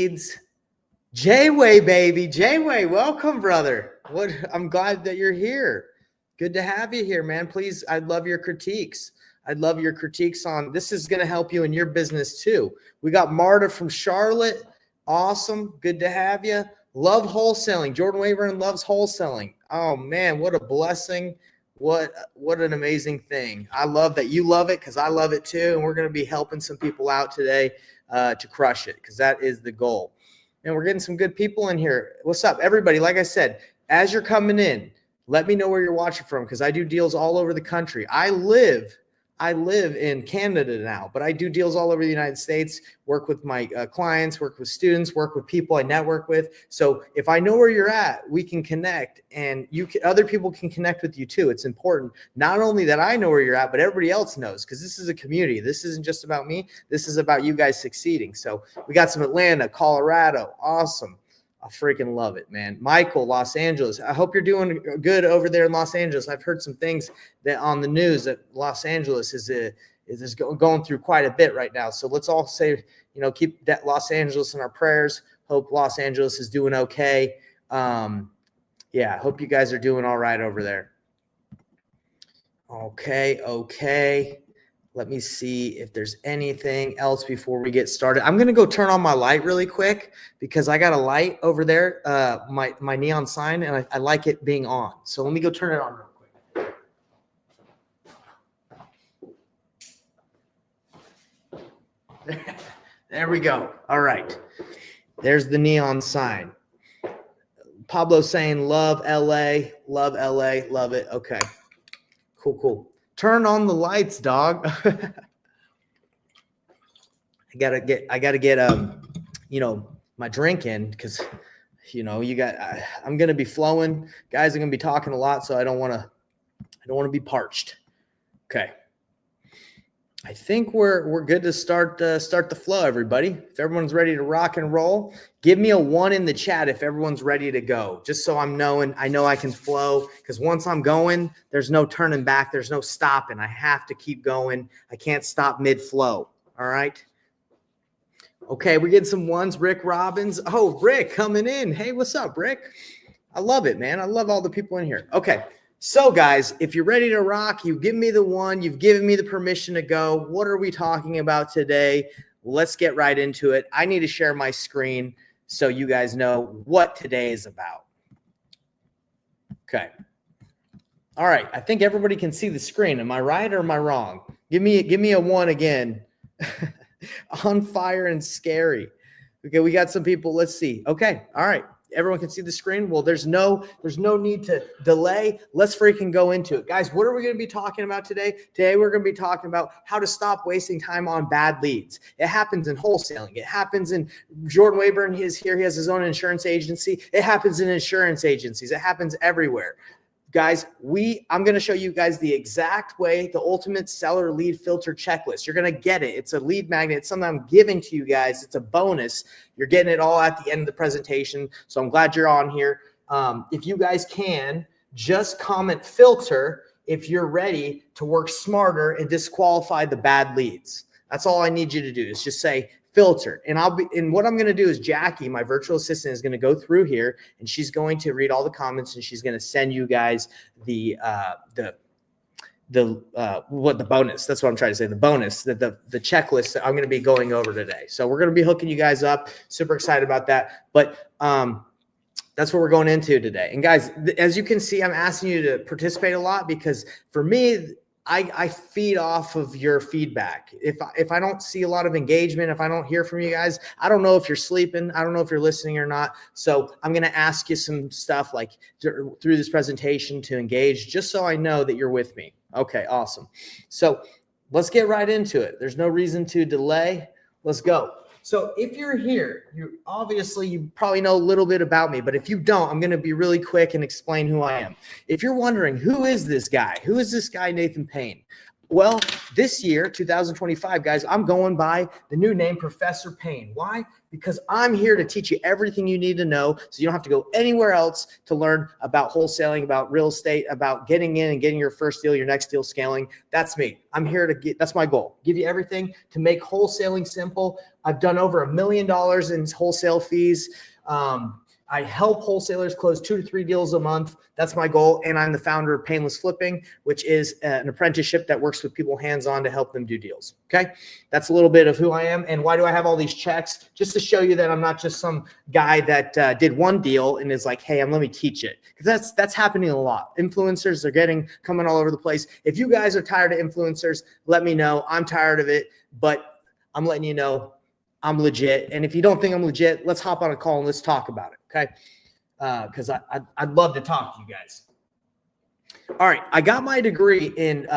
leads. J-Way, baby. J-Way, welcome, brother. I'm glad that you're here. Good to have you here, man. Please, I'd love your critiques. I'd love your critiques on this is going to help you in your business too. We got Marta from Charlotte. Awesome. Good to have you. Love wholesaling. Jordan Wayburn loves wholesaling. Oh man, what a blessing. What an amazing thing. I love that you love it because I love it too. And we're going to be helping some people out today to crush it because that is the goal. And we're getting some good people in here. What's up, everybody? Like I said, as you're coming in, let me know where you're watching from because I do deals all over the country. I live in Canada now, but I do deals all over the United States, work with my clients, work with students, work with people I network with. So if I know where you're at, we can connect and other people can connect with you too. It's important not only that I know where you're at, but everybody else knows because this is a community. This isn't just about me. This is about you guys succeeding. So we got some Atlanta, Colorado. Awesome. I freaking love it, man. Michael, Los Angeles. I hope you're doing good over there in Los Angeles. I've heard some things that on the news that Los Angeles is going through quite a bit right now. So let's all say, keep that Los Angeles in our prayers. Hope Los Angeles is doing okay. Yeah, hope you guys are doing all right over there. Okay. Let me see if there's anything else before we get started. I'm going to go turn on my light really quick because I got a light over there, my neon sign, and I like it being on. So let me go turn it on real quick. There we go. All right. There's the neon sign. Pablo saying, love LA, love LA, love it. Okay. Cool. Turn on the lights, dog. I gotta get my drink in because I'm gonna be flowing. Guys are gonna be talking a lot, so I don't wanna be parched. Okay. I think we're good to start the flow, everybody. If everyone's ready to rock and roll, give me a 1 in the chat if everyone's ready to go. Just so I know I can flow because once I'm going, there's no turning back. There's no stopping. I have to keep going. I can't stop mid-flow. All right. Okay, we're getting some ones. Rick Robbins. Oh, Rick coming in. Hey, what's up, Rick? I love it, man. I love all the people in here. Okay. So guys, if you're ready to rock, you give me the 1, you've given me the permission to go. What are we talking about today? Let's get right into it. I need to share my screen so you guys know what today is about. Okay. All right. I think everybody can see the screen. Am I right or am I wrong? Give me a 1 again. On fire and scary. Okay. We got some people. Let's see. Okay. All right. Everyone can see the screen. Well, there's no need to delay. Let's freaking go into it. Guys, what are we going to be talking about today? Today, we're going to be talking about how to stop wasting time on bad leads. It happens in wholesaling. It happens in Jordan Wayburn. He is here. He has his own insurance agency. It happens in insurance agencies. It happens everywhere. Guys, I'm going to show you guys the exact way, the ultimate seller lead filter checklist. You're going to get it. It's a lead magnet. It's something I'm giving to you guys. It's a bonus. You're getting it all at the end of the presentation. So I'm glad you're on here. If you guys can, just comment filter if you're ready to work smarter and disqualify the bad leads. That's all I need you to do is just say filter. And what I'm going to do is Jackie, my virtual assistant, is going to go through here and she's going to read all the comments and she's going to send you guys the bonus. That's what I'm trying to say. The bonus, the checklist that I'm going to be going over today. So we're going to be hooking you guys up. Super excited about that. But that's what we're going into today. And guys, as you can see, I'm asking you to participate a lot because for me, I feed off of your feedback. If I don't see a lot of engagement, if I don't hear from you guys, I don't know if you're sleeping. I don't know if you're listening or not. So I'm going to ask you some stuff like through this presentation to engage just so I know that you're with me. Okay, awesome. So let's get right into it. There's no reason to delay. Let's go. So if you're here, you probably know a little bit about me, but if you don't, I'm going to be really quick and explain who I am. If you're wondering, who is this guy? Who is this guy, Nathan Payne? Well, this year, 2025, guys, I'm going by the new name, Professor Payne. Why? Because I'm here to teach you everything you need to know so you don't have to go anywhere else to learn about wholesaling, about real estate, about getting in and getting your first deal, your next deal scaling. That's me. I'm here to that's my goal. Give you everything to make wholesaling simple. I've done over $1 million in wholesale fees. I help wholesalers close 2 to 3 deals a month. That's my goal. And I'm the founder of Painless Flipping, which is an apprenticeship that works with people hands-on to help them do deals. Okay. That's a little bit of who I am. And why do I have all these checks? Just to show you that I'm not just some guy that did one deal and is like, hey, let me teach it. Because that's happening a lot. Influencers are coming all over the place. If you guys are tired of influencers, let me know. I'm tired of it, but I'm letting you know I'm legit. And if you don't think I'm legit, let's hop on a call and let's talk about it. Okay. Because I'd love to talk to you guys. All right. I got my degree in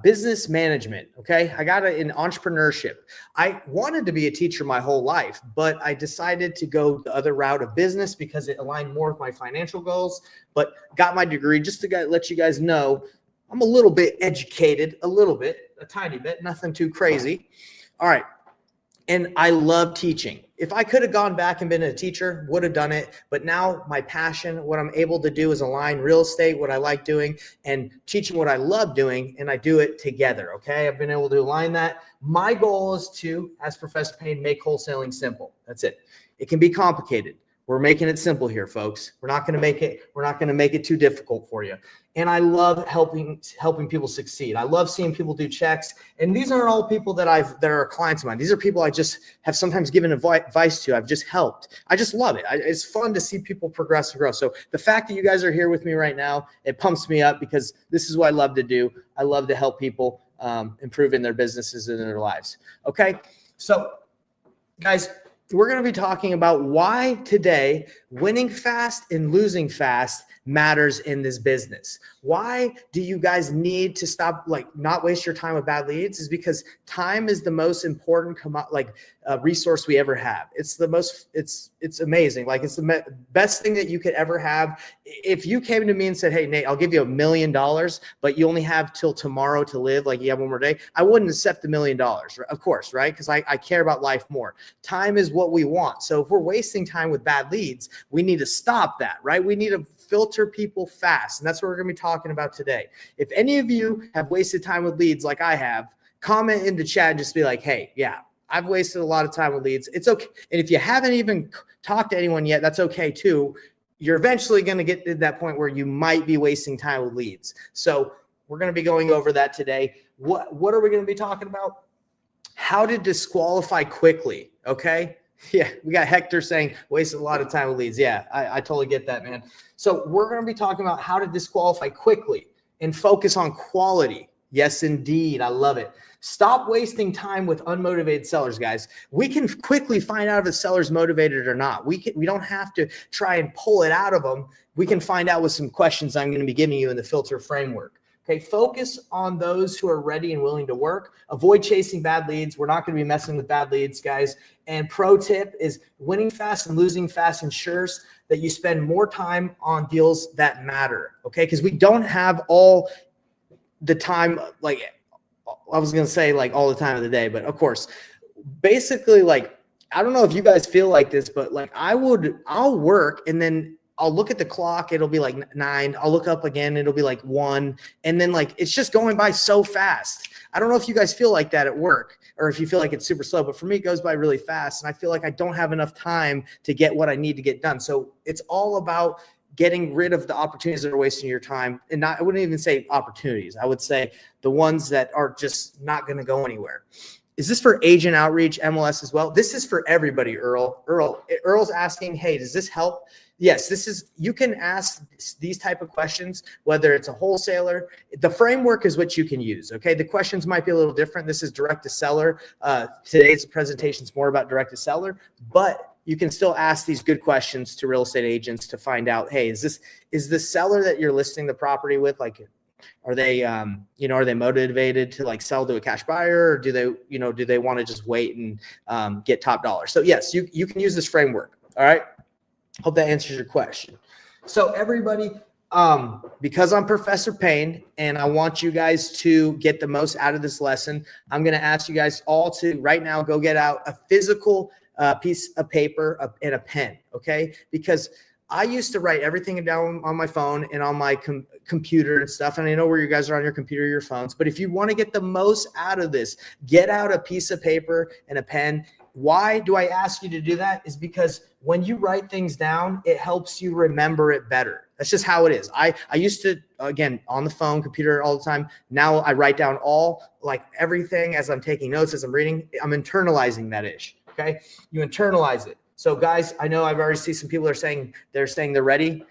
business management. Okay. I got it in entrepreneurship. I wanted to be a teacher my whole life, but I decided to go the other route of business because it aligned more with my financial goals, but got my degree just to let you guys know I'm a little bit educated, a tiny bit, nothing too crazy. All right. And I love teaching. If I could have gone back and been a teacher, would have done it. But now my passion, what I'm able to do is align real estate, what I like doing, and teaching what I love doing, and I do it together, okay? I've been able to align that. My goal is to, as Professor Payne, make wholesaling simple. That's it. It can be complicated. We're making it simple here, folks. We're not going to make it too difficult for you. And I love helping people succeed. I love seeing people do checks. And these aren't all people that are clients of mine. These are people I just have sometimes given advice to. I've just helped. I just love it. It's fun to see people progress and grow. So the fact that you guys are here with me right now, it pumps me up because this is what I love to do. I love to help people improve in their businesses and in their lives. Okay. So guys, we're going to be talking about why today winning fast and losing fast matters in this business. Why do you guys need to stop, not waste your time with bad leads? Is because time is the most important resource we ever have. It's the most, it's amazing. It's the best thing that you could ever have. If you came to me and said, hey, Nate, I'll give you $1 million, but you only have till tomorrow to live, you have one more day, I wouldn't accept the $1 million, of course, right? Because I care about life more. Time is what we want. So if we're wasting time with bad leads, we need to stop that, right? We need to filter people fast. And that's what we're going to be talking about today. If any of you have wasted time with leads like I have, comment in the chat and just be like, hey, yeah, I've wasted a lot of time with leads. It's okay. And if you haven't even talked to anyone yet, that's okay too. You're eventually going to get to that point where you might be wasting time with leads. So we're going to be going over that today. What are we going to be talking about? How to disqualify quickly. Okay. Yeah, we got Hector saying wasted a lot of time with leads. Yeah, I totally get that, man. So we're going to be talking about how to disqualify quickly and focus on quality. Yes, indeed. I love it. Stop wasting time with unmotivated sellers, guys. We can quickly find out if a seller's motivated or not. We don't have to try and pull it out of them. We can find out with some questions I'm going to be giving you in the filter framework. Okay, focus on those who are ready and willing to work. Avoid chasing bad leads. We're not going to be messing with bad leads, guys. And pro tip is winning fast and losing fast ensures that you spend more time on deals that matter. Okay, because we don't have all the time, I was going to say all the time of the day, but of course, basically, I don't know if you guys feel like this, but I'll work and then I'll look at the clock. It'll be 9. I'll look up again. It'll be 1. And then it's just going by so fast. I don't know if you guys feel like that at work or if you feel like it's super slow, but for me, it goes by really fast. And I feel like I don't have enough time to get what I need to get done. So it's all about getting rid of the opportunities that are wasting your time. And I wouldn't even say opportunities. I would say the ones that are just not going to go anywhere. Is this for agent outreach, MLS as well? This is for everybody, Earl. Earl's asking, hey, does this help? Yes, you can ask these type of questions, whether it's a wholesaler. The framework is what you can use, okay? The questions might be a little different. This is direct to seller. Today's presentation is more about direct to seller, but you can still ask these good questions to real estate agents to find out, hey, is the seller that you're listing the property with, are they, are they motivated to sell to a cash buyer, or do they want to just wait and get top dollar? So yes, you can use this framework. All right. Hope that answers your question. So everybody, because I'm Professor Payne and I want you guys to get the most out of this lesson, I'm going to ask you guys all to right now go get out a physical piece of paper and a pen. Okay. Because I used to write everything down on my phone and on my computer and stuff. And I know where you guys are on your computer, your phones. But if you want to get the most out of this, get out a piece of paper and a pen Why do I ask you to do that? Is because when you write things down, it helps you remember it better. That's just how it is. I used to, again, on the phone, computer all the time. Now I write down like everything as I'm taking notes, as I'm reading. I'm internalizing that ish. Okay. You internalize it. So guys, I know I've already seen some people are saying they're ready.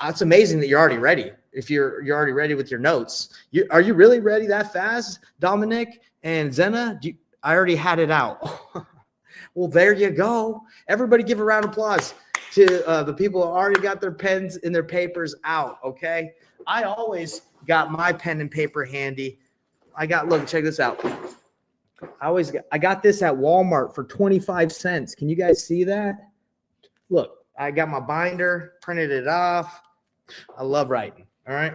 It's amazing that you're already ready. If you're already ready with your notes, are you really ready that fast? Dominic and Zena, I already had it out. Well, there you go. Everybody give a round of applause to the people who already got their pens and their papers out, okay? I always got my pen and paper handy. Look, check this out. I got this at Walmart for 25 cents. Can you guys see that? Look, I got my binder, printed it off. I love writing, all right?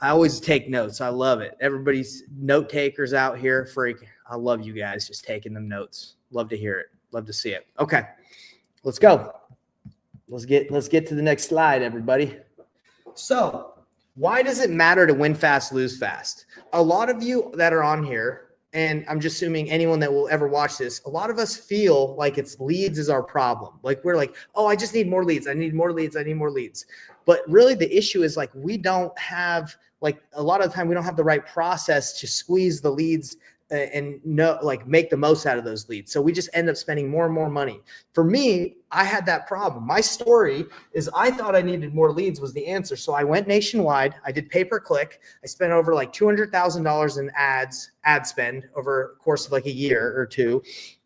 I always take notes. I love it. Everybody's note takers out here. I love you guys just taking them notes. Love to hear it. Love to see it. Okay, let's go. Let's get to the next slide, everybody. So why does it matter to win fast, lose fast? A lot of you that are on here, and I'm just assuming anyone that will ever watch this, a lot of us feel like it's leads is our problem. Like we're like, oh, I just need more leads. I need more leads. I need more leads. But really the issue is like we don't have, like a lot of the time we don't have the right process to squeeze the leads and make the most out of those leads. So we just end up spending more and more money. For me, I had that problem. My story is I thought I needed more leads was the answer. So I went nationwide. I did pay-per-click. I spent over like $200,000 in ad spend over the course of like a year or two.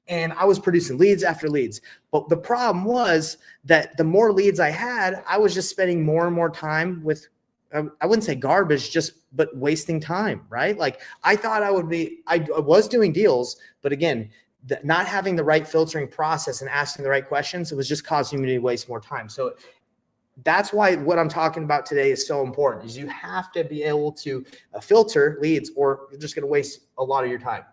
And I was producing leads after leads. But the problem was that the more leads I had, I was just spending more and more time with, I wouldn't say garbage, but wasting time, right? Like I thought I was doing deals, but again, not having the right filtering process and asking the right questions, it was just causing me to waste more time. So that's why what I'm talking about today is so important, is you have to be able to filter leads or you're just going to waste a lot of your time.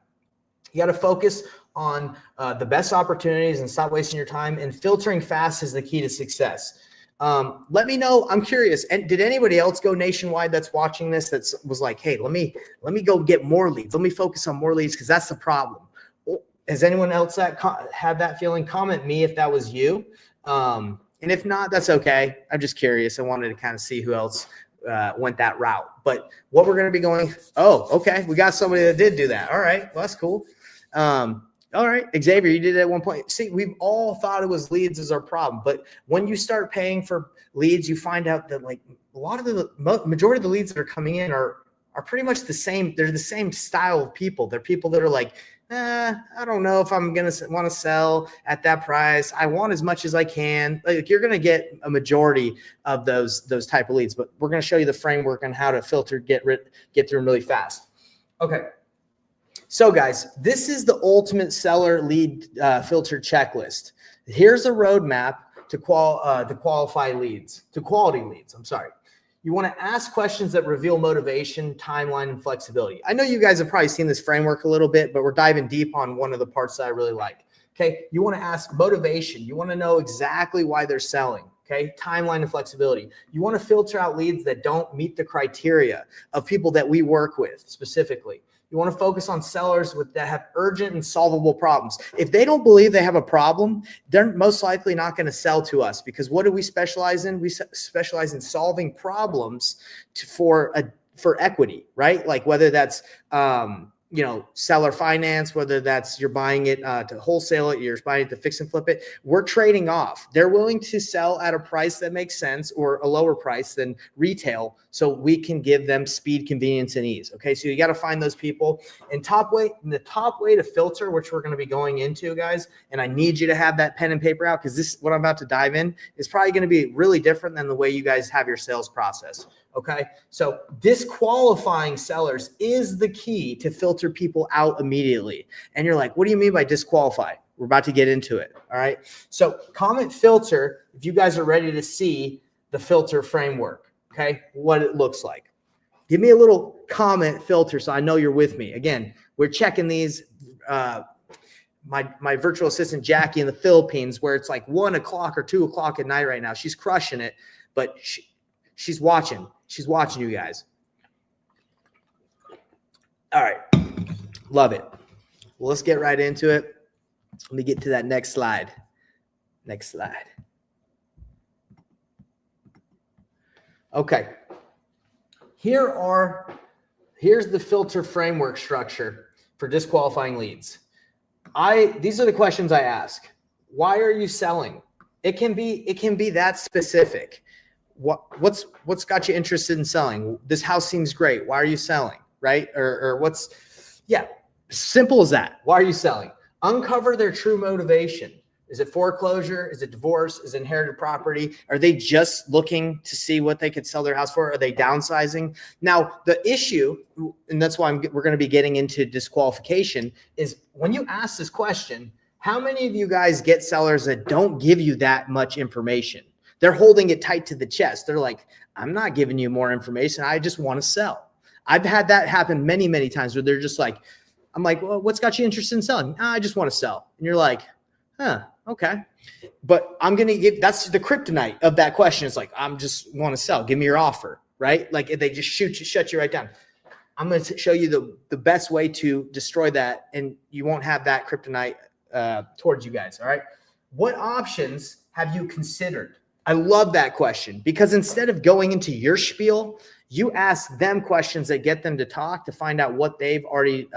You got to focus on the best opportunities and stop wasting your time, and filtering fast is the key to success. Let me know. I'm curious. And did anybody else go nationwide that's watching this that was like, hey, let me go get more leads. Let me focus on more leads because that's the problem. Has anyone else that had that feeling? Comment me if that was you. And if not, that's okay. I'm just curious. I wanted to kind of see who else went that route. But what we're going to be going, oh, okay. We got somebody that did do that. All right. Well, that's cool. All right, Xavier, you did it at one point. See, we've all thought it was leads is our problem. But when you start paying for leads, you find out that like a lot of the majority of the leads that are coming in are pretty much the same. They're the same style of people. They're people that are like, I don't know if I'm going to want to sell at that price. I want as much as I can. Like you're going to get a majority of those type of leads, but we're going to show you the framework on how to filter, get through them really fast. Okay. So guys, this is the ultimate seller lead filter checklist. Here's a roadmap to qualify leads, to quality leads. I'm sorry. You want to ask questions that reveal motivation, timeline, and flexibility. I know you guys have probably seen this framework a little bit, but we're diving deep on one of the parts that I really like. Okay. You want to ask motivation. You want to know exactly why they're selling. Okay. Timeline and flexibility. You want to filter out leads that don't meet the criteria of people that we work with specifically. You want to focus on sellers that have urgent and solvable problems. If they don't believe they have a problem, they're most likely not going to sell to us, because what do we specialize in? We specialize in solving problems for equity, right? Like whether that's seller finance, whether that's you're buying it to wholesale it, you're buying it to fix and flip it. We're trading off. They're willing to sell at a price that makes sense or a lower price than retail, so we can give them speed, convenience, and ease. Okay, so you got to find those people. And the top way to filter, which we're going to be going into, guys, and I need you to have that pen and paper out, because this, what I'm about to dive in, is probably going to be really different than the way you guys have your sales process. Okay, so disqualifying sellers is the key to filter people out immediately. And you're like, what do you mean by disqualify? We're about to get into it. All right, so comment filter if you guys are ready to see the filter framework. Okay, what it looks like. Give me a little comment filter so I know you're with me. Again, we're checking these. My virtual assistant Jackie in the Philippines, where it's like 1 o'clock or 2 o'clock at night right now. She's crushing it, but she's watching. She's watching you guys. All right. Love it. Well, let's get right into it. Let me get to that next slide. Next slide. Okay. Here's the filter framework structure for disqualifying leads. These are the questions I ask. Why are you selling? It can be that specific. What's got you interested in selling? This house seems great. Why are you selling? Right? Or simple as that. Why are you selling? Uncover their true motivation. Is it foreclosure? Is it divorce? Is it inherited property? Are they just looking to see what they could sell their house for? Are they downsizing? Now, the issue, and that's why we're going to be getting into disqualification, is when you ask this question, how many of you guys get sellers that don't give you that much information? They're holding it tight to the chest. They're like, I'm not giving you more information. I just want to sell. I've had that happen many, many times where they're just like, I'm like, well, what's got you interested in selling? I just want to sell. And you're like, okay. But I'm going to give, that's the kryptonite of that question. It's like, I'm just want to sell. Give me your offer, right? Like they just shut you right down. I'm going to show you the best way to destroy that. And you won't have that kryptonite towards you guys. All right. What options have you considered? I love that question because instead of going into your spiel, you ask them questions that get them to talk to find out what they've already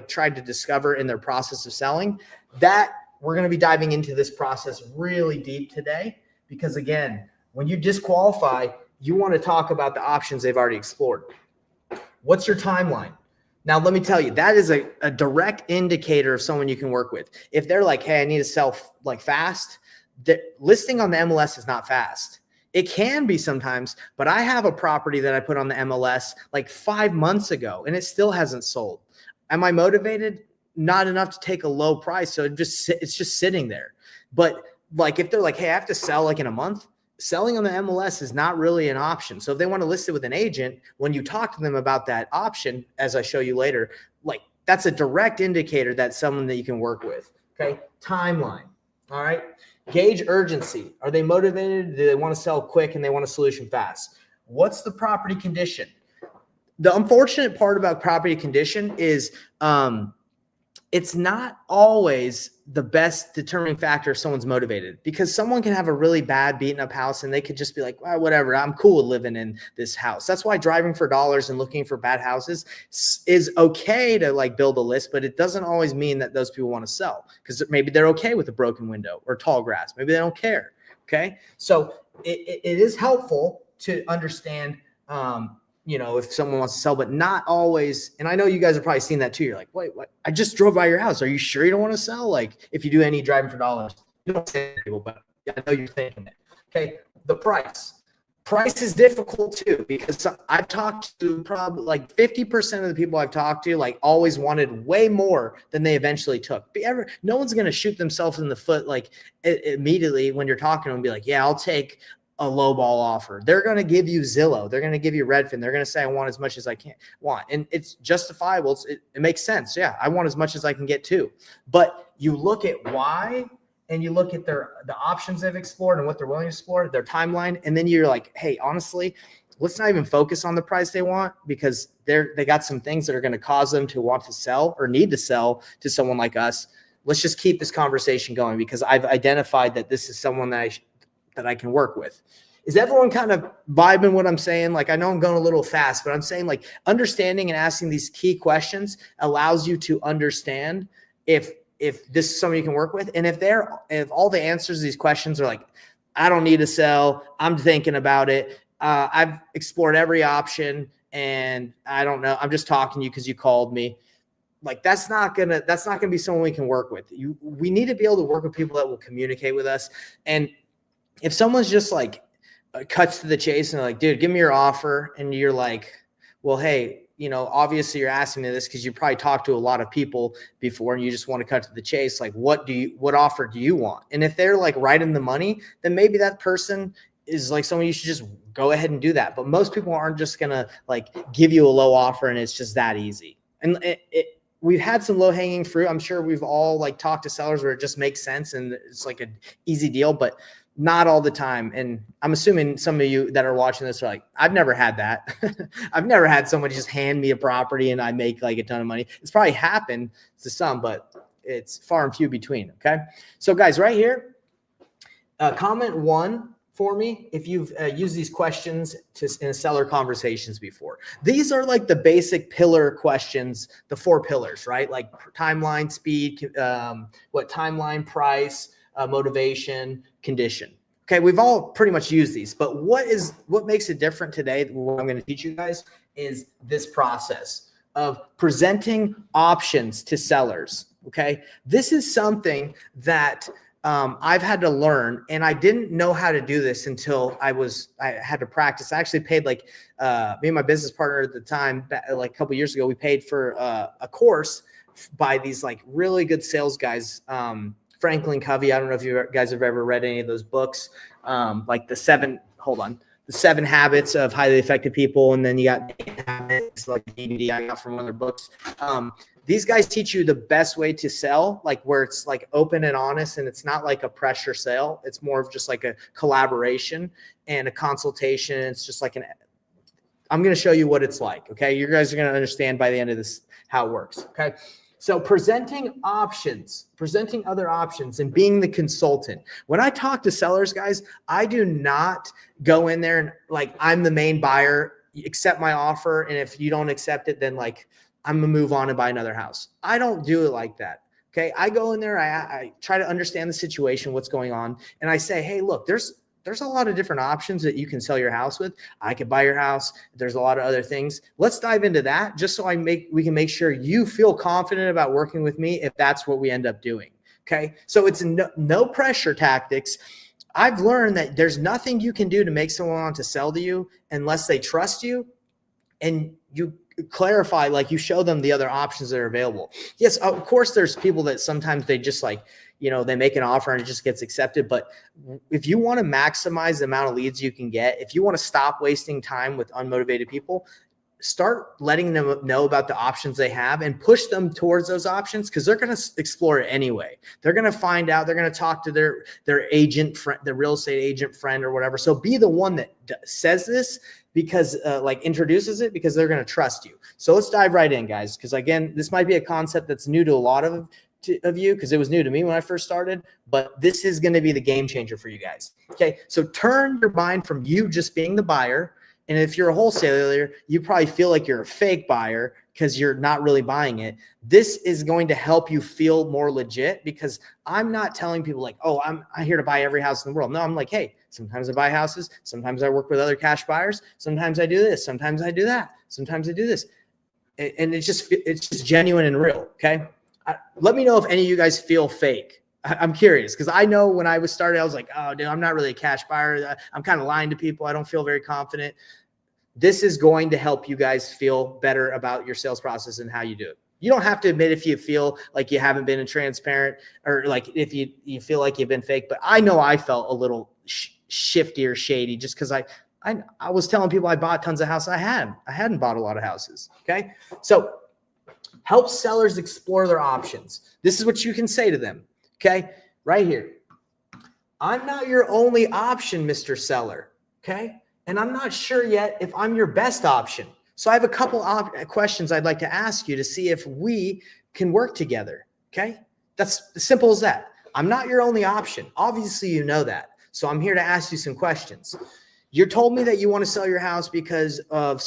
tried to discover in their process of selling. That we're going to be diving into this process really deep today because again, when you disqualify, you want to talk about the options they've already explored. What's your timeline? Now, let me tell you, that is a direct indicator of someone you can work with. If they're like, hey, I need to sell fast, the listing on the MLS is not fast. It can be sometimes, but I have a property that I put on the MLS like 5 months ago and it still hasn't sold. Am I motivated? Not enough to take a low price. So it's just sitting there. But like, if they're like, hey, I have to sell like in a month, selling on the MLS is not really an option. So if they want to list it with an agent, when you talk to them about that option, as I show you later, like that's a direct indicator that's someone that you can work with. Okay. Timeline. All right. Gauge urgency. Are they motivated? Do they want to sell quick and they want a solution fast? What's the property condition? The unfortunate part about property condition is, it's not always the best determining factor if someone's motivated because someone can have a really bad beaten up house and they could just be like, well, whatever, I'm cool with living in this house. That's why driving for dollars and looking for bad houses is okay to like build a list, but it doesn't always mean that those people want to sell because maybe they're okay with a broken window or tall grass. Maybe they don't care. Okay. So it is helpful to understand, if someone wants to sell, but not always. And I know you guys have probably seen that too. You're like, wait, what? I just drove by your house. Are you sure you don't want to sell? Like if you do any driving for dollars, you don't say to people, but I know you're thinking it. Okay. The price is difficult too, because I've talked to probably like 50% of the people I've talked to, like always wanted way more than they eventually took. No one's going to shoot themselves in the foot. Like immediately when you're talking to them, be like, yeah, I'll take a low ball offer. They're going to give you Zillow. They're going to give you Redfin. They're going to say, I want as much as I can want. And it's justifiable. It makes sense. Yeah. I want as much as I can get too. But you look at why, and you look at the options they've explored and what they're willing to explore, their timeline. And then you're like, hey, honestly, let's not even focus on the price they want because they got some things that are going to cause them to want to sell or need to sell to someone like us. Let's just keep this conversation going because I've identified that this is someone that I can work with. Is everyone kind of vibing what I'm saying? Like, I know I'm going a little fast, but I'm saying like understanding and asking these key questions allows you to understand if this is someone you can work with. And if all the answers to these questions are like, I don't need to sell, I'm thinking about it, I've explored every option and I don't know, I'm just talking to you because you called me. Like that's not gonna be someone we can work with. We need to be able to work with people that will communicate with us. And if someone's just like cuts to the chase and they're like, dude, give me your offer. And you're like, well, hey, obviously you're asking me this because you probably talked to a lot of people before and you just want to cut to the chase. Like, what offer do you want? And if they're like right in the money, then maybe that person is like someone you should just go ahead and do that. But most people aren't just going to like give you a low offer and it's just that easy. And we've had some low hanging fruit. I'm sure we've all like talked to sellers where it just makes sense and it's like an easy deal, but Not all the time. And I'm assuming some of you that are watching this are like, I've never had that. I've never had somebody just hand me a property and I make like a ton of money. It's probably happened to some, but it's far and few between. Okay. So guys, right here, comment 1 for me if you've used these questions in seller conversations before. These are like the basic pillar questions, the 4 pillars, right? Like timeline, speed, what timeline, price, motivation, condition. Okay, we've all pretty much used these, but what makes it different today? What I'm going to teach you guys is this process of presenting options to sellers. Okay, this is something that I've had to learn, and I didn't know how to do this until I had to practice. I actually paid like me and my business partner at the time, like a couple years ago, we paid for a course by these like really good sales guys. Franklin Covey. I don't know if you guys have ever read any of those books, like the 7 Habits of Highly Effective People. And then you got Habits, like DVD I got from one of their books. These guys teach you the best way to sell, like where it's like open and honest, and it's not like a pressure sale. It's more of just like a collaboration and a consultation. It's just like I'm going to show you what it's like. Okay. You guys are going to understand by the end of this how it works. Okay. So presenting other options and being the consultant. When I talk to sellers, guys, I do not go in there and like, I'm the main buyer, accept my offer. And if you don't accept it, then like, I'm gonna move on and buy another house. I don't do it like that. Okay. I go in there, I try to understand the situation, what's going on. And I say, hey, look, there's a lot of different options that you can sell your house with. I could buy your house. There's a lot of other things. Let's dive into that just so we can make sure you feel confident about working with me if that's what we end up doing. Okay. So it's no pressure tactics. I've learned that there's nothing you can do to make someone want to sell to you unless they trust you and you clarify, like you show them the other options that are available. Yes, of course, there's people that sometimes they just like, they make an offer and it just gets accepted. But if you want to maximize the amount of leads you can get, if you want to stop wasting time with unmotivated people, start letting them know about the options they have and push them towards those options, because they're going to explore it anyway. They're going to find out, they're going to talk to their agent friend, the real estate agent friend or whatever. So be the one that says this, because like introduces it, because they're going to trust you. So let's dive right in, guys. Because again, this might be a concept that's new to a lot of you, because it was new to me when I first started, but this is going to be the game changer for you guys. Okay. So turn your mind from you just being the buyer. And if you're a wholesaler, you probably feel like you're a fake buyer because you're not really buying it. This is going to help you feel more legit, because I'm not telling people like, oh, I'm here to buy every house in the world. No, I'm like, hey, sometimes I buy houses. Sometimes I work with other cash buyers. Sometimes I do this. Sometimes I do that. Sometimes I do this. And it's just genuine and real. Okay. Let me know if any of you guys feel fake. I'm curious, because I know when I was started, I was like, oh, dude, I'm not really a cash buyer. I'm kind of lying to people. I don't feel very confident. This is going to help you guys feel better about your sales process and how you do it. You don't have to admit if you feel like you haven't been transparent, or like if you feel like you've been fake. But I know I felt a little shifty or shady just because I was telling people I bought tons of houses. I hadn't bought a lot of houses. Okay. So help sellers explore their options. This is what you can say to them. Okay. Right here. I'm not your only option, Mr. Seller. Okay. And I'm not sure yet if I'm your best option. So I have a couple questions I'd like to ask you to see if we can work together. Okay. That's as simple as that. I'm not your only option. Obviously, you know that. So I'm here to ask you some questions. You told me that you want to sell your house because of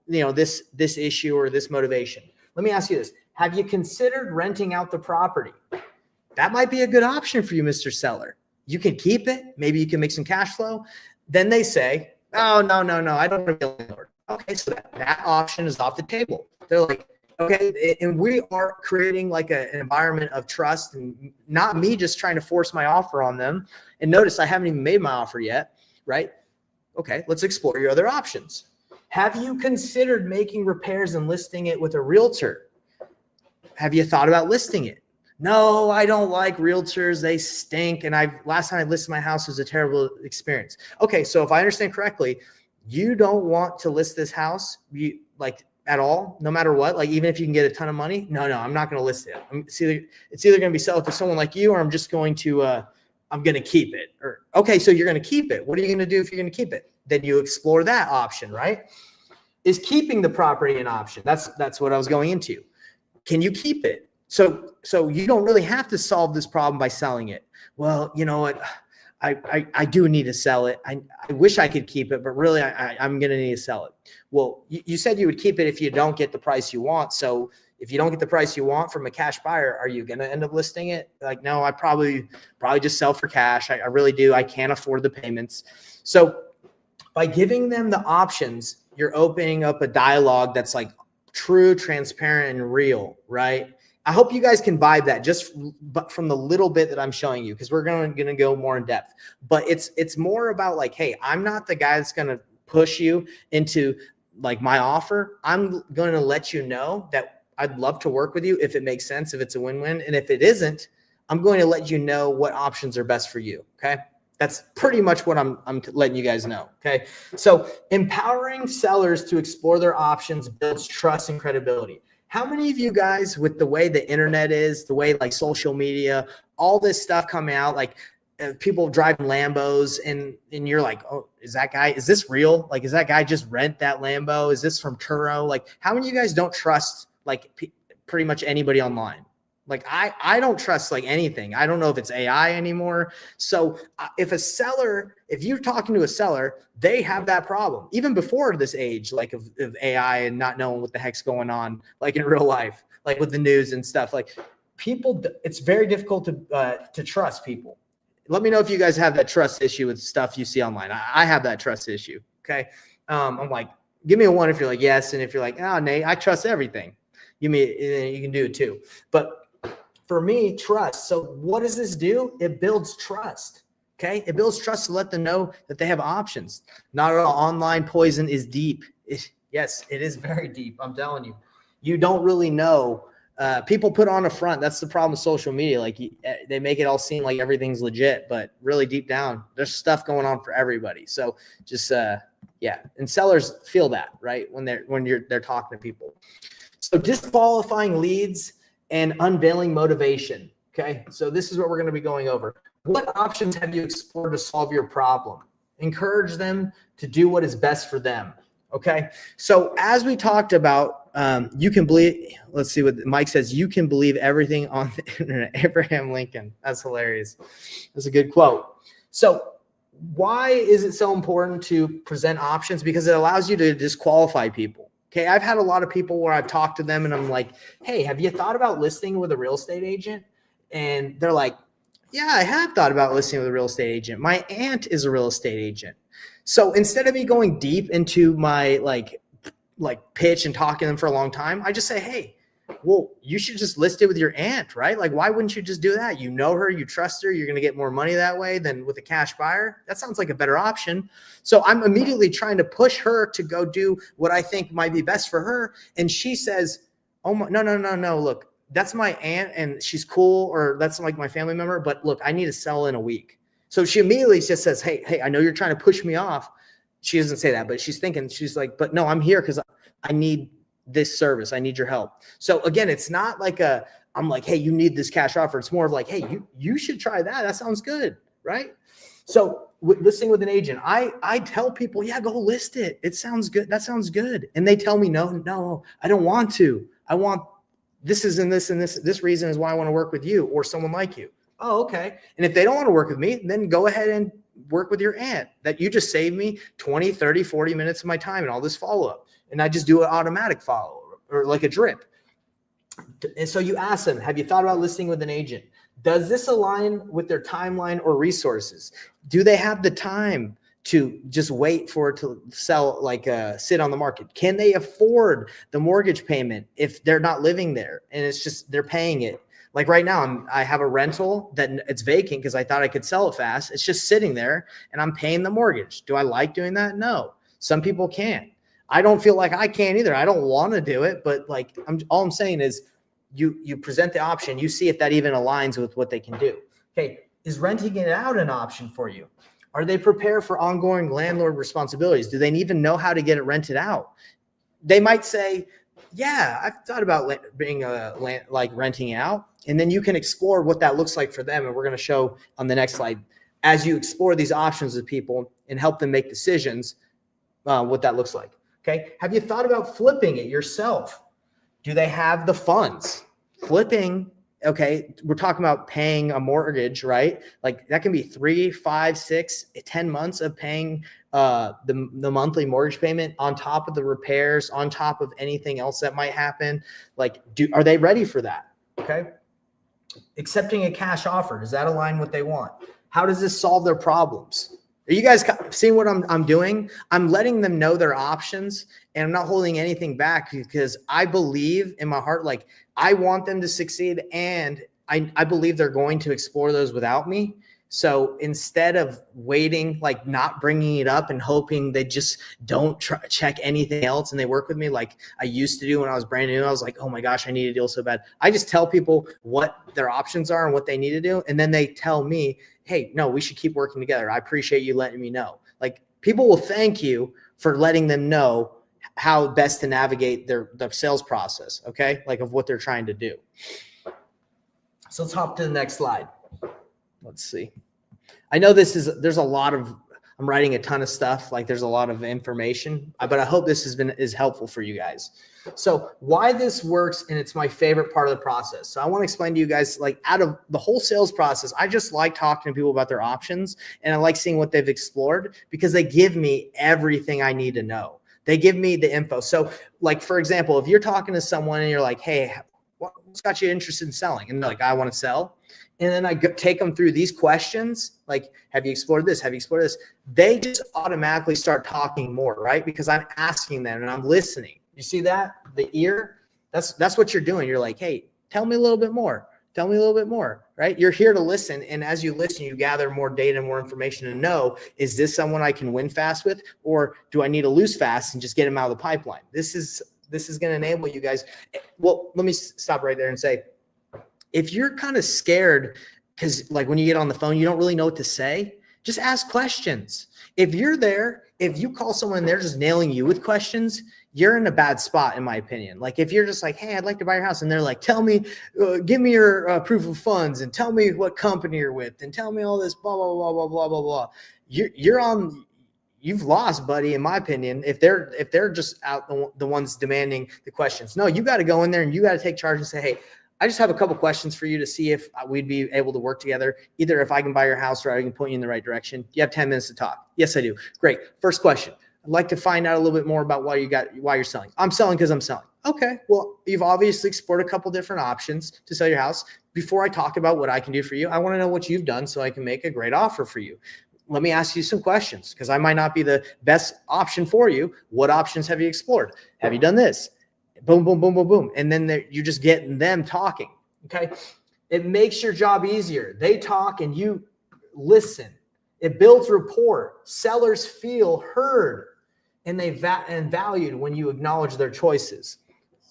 this issue or this motivation. Let me ask you this. Have you considered renting out the property? That might be a good option for you, Mr. Seller. You can keep it. Maybe you can make some cash flow. Then they say, oh, no, I don't want to be a landlord. Okay, so that option is off the table. They're like, okay, and we are creating like an environment of trust, and not me just trying to force my offer on them. And notice I haven't even made my offer yet, right? Okay, let's explore your other options. Have you considered making repairs and listing it with a realtor? Have you thought about listing it? No, I don't like realtors. They stink. And last time I listed my house was a terrible experience. Okay, so if I understand correctly, you don't want to list this house at all, no matter what, like even if you can get a ton of money. No, I'm not going to list it. It's either going to be sold to someone like you, or I'm just going to, I'm going to keep it. Or Okay, so you're going to keep it. What are you going to do if you're going to keep it? Then you explore that option, right? Is keeping the property an option? That's what I was going into. Can you keep it? So you don't really have to solve this problem by selling it. Well, you know what? I do need to sell it. I wish I could keep it, but really I'm going to need to sell it. Well, you said you would keep it if you don't get the price you want. So if you don't get the price you want from a cash buyer, are you going to end up listing it? Like, no, I probably just sell for cash. I really do. I can't afford the payments. So by giving them the options, you're opening up a dialogue that's like true, transparent, and real, right? I hope you guys can vibe that just from the little bit that I'm showing you, because we're going to go more in depth. But it's more about like, hey, I'm not the guy that's going to push you into like my offer. I'm going to let you know that I'd love to work with you if it makes sense, if it's a win-win. And if it isn't, I'm going to let you know what options are best for you, okay? That's pretty much what I'm letting you guys know, okay? So empowering sellers to explore their options builds trust and credibility. How many of you guys, with the way the internet is, the way like social media, all this stuff coming out, like people driving Lambos, and you're like, oh, is this real? Like, is that guy just rent that Lambo? Is this from Turo? Like, how many of you guys don't trust like pretty much anybody online? Like I don't trust like anything. I don't know if it's AI anymore. So if you're talking to a seller, they have that problem even before this age, like of AI and not knowing what the heck's going on, like in real life, like with the news and stuff. Like people, it's very difficult to trust people. Let me know if you guys have that trust issue with stuff you see online. I have that trust issue. Okay. I'm like, give me a 1 if you're like, yes. And if you're like, oh, Nate, I trust everything. You can do it too. But for me, trust. So what does this do? It builds trust. Okay. It builds trust to let them know that they have options. Not all online poison is deep. Yes, it is very deep. I'm telling you, you don't really know. People put on a front. That's the problem with social media. Like they make it all seem like everything's legit, but really deep down, there's stuff going on for everybody. So just, yeah. And sellers feel that, right? When they're talking to people. So disqualifying leads and unveiling motivation. Okay. So this is what we're going to be going over. What options have you explored to solve your problem? Encourage them to do what is best for them. Okay. So as we talked about, you can believe, let's see what Mike says. You can believe everything on the internet. Abraham Lincoln. That's hilarious. That's a good quote. So why is it so important to present options? Because it allows you to disqualify people. Okay, I've had a lot of people where I've talked to them and I'm like, hey, have you thought about listing with a real estate agent? And they're like, yeah, I have thought about listing with a real estate agent. My aunt is a real estate agent. So instead of me going deep into my like pitch and talking to them for a long time, I just say, hey, well, you should just list it with your aunt, right? Like, why wouldn't you just do that? You know her, you trust her, you're going to get more money that way than with a cash buyer. That sounds like a better option. So I'm immediately trying to push her to go do what I think might be best for her. And she says, oh, no. Look, that's my aunt and she's cool, or that's like my family member. But look, I need to sell in a week. So she immediately just says, hey, I know you're trying to push me off. She doesn't say that, but she's like, but no, I'm here because I need this service. I need your help. So again, it's not like I'm like, hey, you need this cash offer. It's more of like, hey, you should try that. That sounds good. Right. So listing with an agent, I tell people, yeah, go list it. It sounds good. That sounds good. And they tell me, no, I don't want to. I want this is and this and this reason is why I want to work with you or someone like you. Oh, okay. And if they don't want to work with me, then go ahead and work with your aunt. That you just saved me 20, 30, 40 minutes of my time and all this follow-up. And I just do an automatic follow or like a drip. And so you ask them, have you thought about listing with an agent? Does this align with their timeline or resources? Do they have the time to just wait for it to sell, like sit on the market? Can they afford the mortgage payment if they're not living there and it's just they're paying it? Like right now, I have a rental that it's vacant because I thought I could sell it fast. It's just sitting there and I'm paying the mortgage. Do I like doing that? No. Some people can't. I don't feel like I can either. I don't want to do it, but like all I'm saying is you present the option, you see if that even aligns with what they can do. Okay, is renting it out an option for you? Are they prepared for ongoing landlord responsibilities? Do they even know how to get it rented out? They might say, yeah, I've thought about being like renting out. And then you can explore what that looks like for them. And we're going to show on the next slide as you explore these options with people and help them make decisions, what that looks like. Okay. Have you thought about flipping it yourself? Do they have the funds? Flipping, okay, we're talking about paying a mortgage, right? Like that can be 3, 5, 6, 10 months of paying the monthly mortgage payment on top of the repairs, on top of anything else that might happen. Like, are they ready for that? Okay. Accepting a cash offer, does that align what they want? How does this solve their problems? Are you guys seeing what I'm doing? I'm letting them know their options, and I'm not holding anything back because I believe in my heart, like I want them to succeed, and I believe they're going to explore those without me. So instead of waiting, like not bringing it up and hoping they just don't check anything else and they work with me like I used to do when I was brand new, I was like, oh my gosh, I need a deal so bad. I just tell people what their options are and what they need to do. And then they tell me, hey, no, we should keep working together. I appreciate you letting me know. Like people will thank you for letting them know how best to navigate their sales process. Okay. Like of what they're trying to do. So let's hop to the next slide. Let's see. I know there's a lot of, I'm writing a ton of stuff. Like there's a lot of information, but I hope this is helpful for you guys. So why this works, and it's my favorite part of the process. So I want to explain to you guys, like out of the whole sales process, I just like talking to people about their options, and I like seeing what they've explored because they give me everything I need to know. They give me the info. So like, for example, if you're talking to someone and you're like, hey, what's got you interested in selling? And they're like, I want to sell. And then I take them through these questions, like, have you explored this? Have you explored this? They just automatically start talking more, right? Because I'm asking them and I'm listening. You see that? The ear, that's what you're doing. You're like, hey, tell me a little bit more. Tell me a little bit more, right? You're here to listen. And as you listen, you gather more data, more information to know, is this someone I can win fast with? Or do I need to lose fast and just get them out of the pipeline? This is going to enable you guys. Well, let me stop right there and say, if you're kind of scared, because like when you get on the phone, you don't really know what to say, just ask questions. If you're there, if you call someone and they're just nailing you with questions, you're in a bad spot, in my opinion. Like if you're just like, hey, I'd like to buy your house. And they're like, tell me, give me your proof of funds and tell me what company you're with and tell me all this, blah, blah, blah, blah, blah, blah, blah. You've lost, buddy, in my opinion, if they're just out the ones demanding the questions. No, you got to go in there and you got to take charge and say, hey, I just have a couple questions for you to see if we'd be able to work together. Either if I can buy your house or I can point you in the right direction. You have 10 minutes to talk. Yes, I do. Great. First question. I'd like to find out a little bit more about why you're selling. I'm selling because I'm selling. Okay. Well, you've obviously explored a couple different options to sell your house. Before I talk about what I can do for you, I want to know what you've done so I can make a great offer for you. Let me ask you some questions because I might not be the best option for you. What options have you explored? Have you done this? Boom, boom, boom, boom, boom. And then you're just getting them talking. Okay. It makes your job easier. They talk and you listen. It builds rapport. Sellers feel heard and and valued when you acknowledge their choices.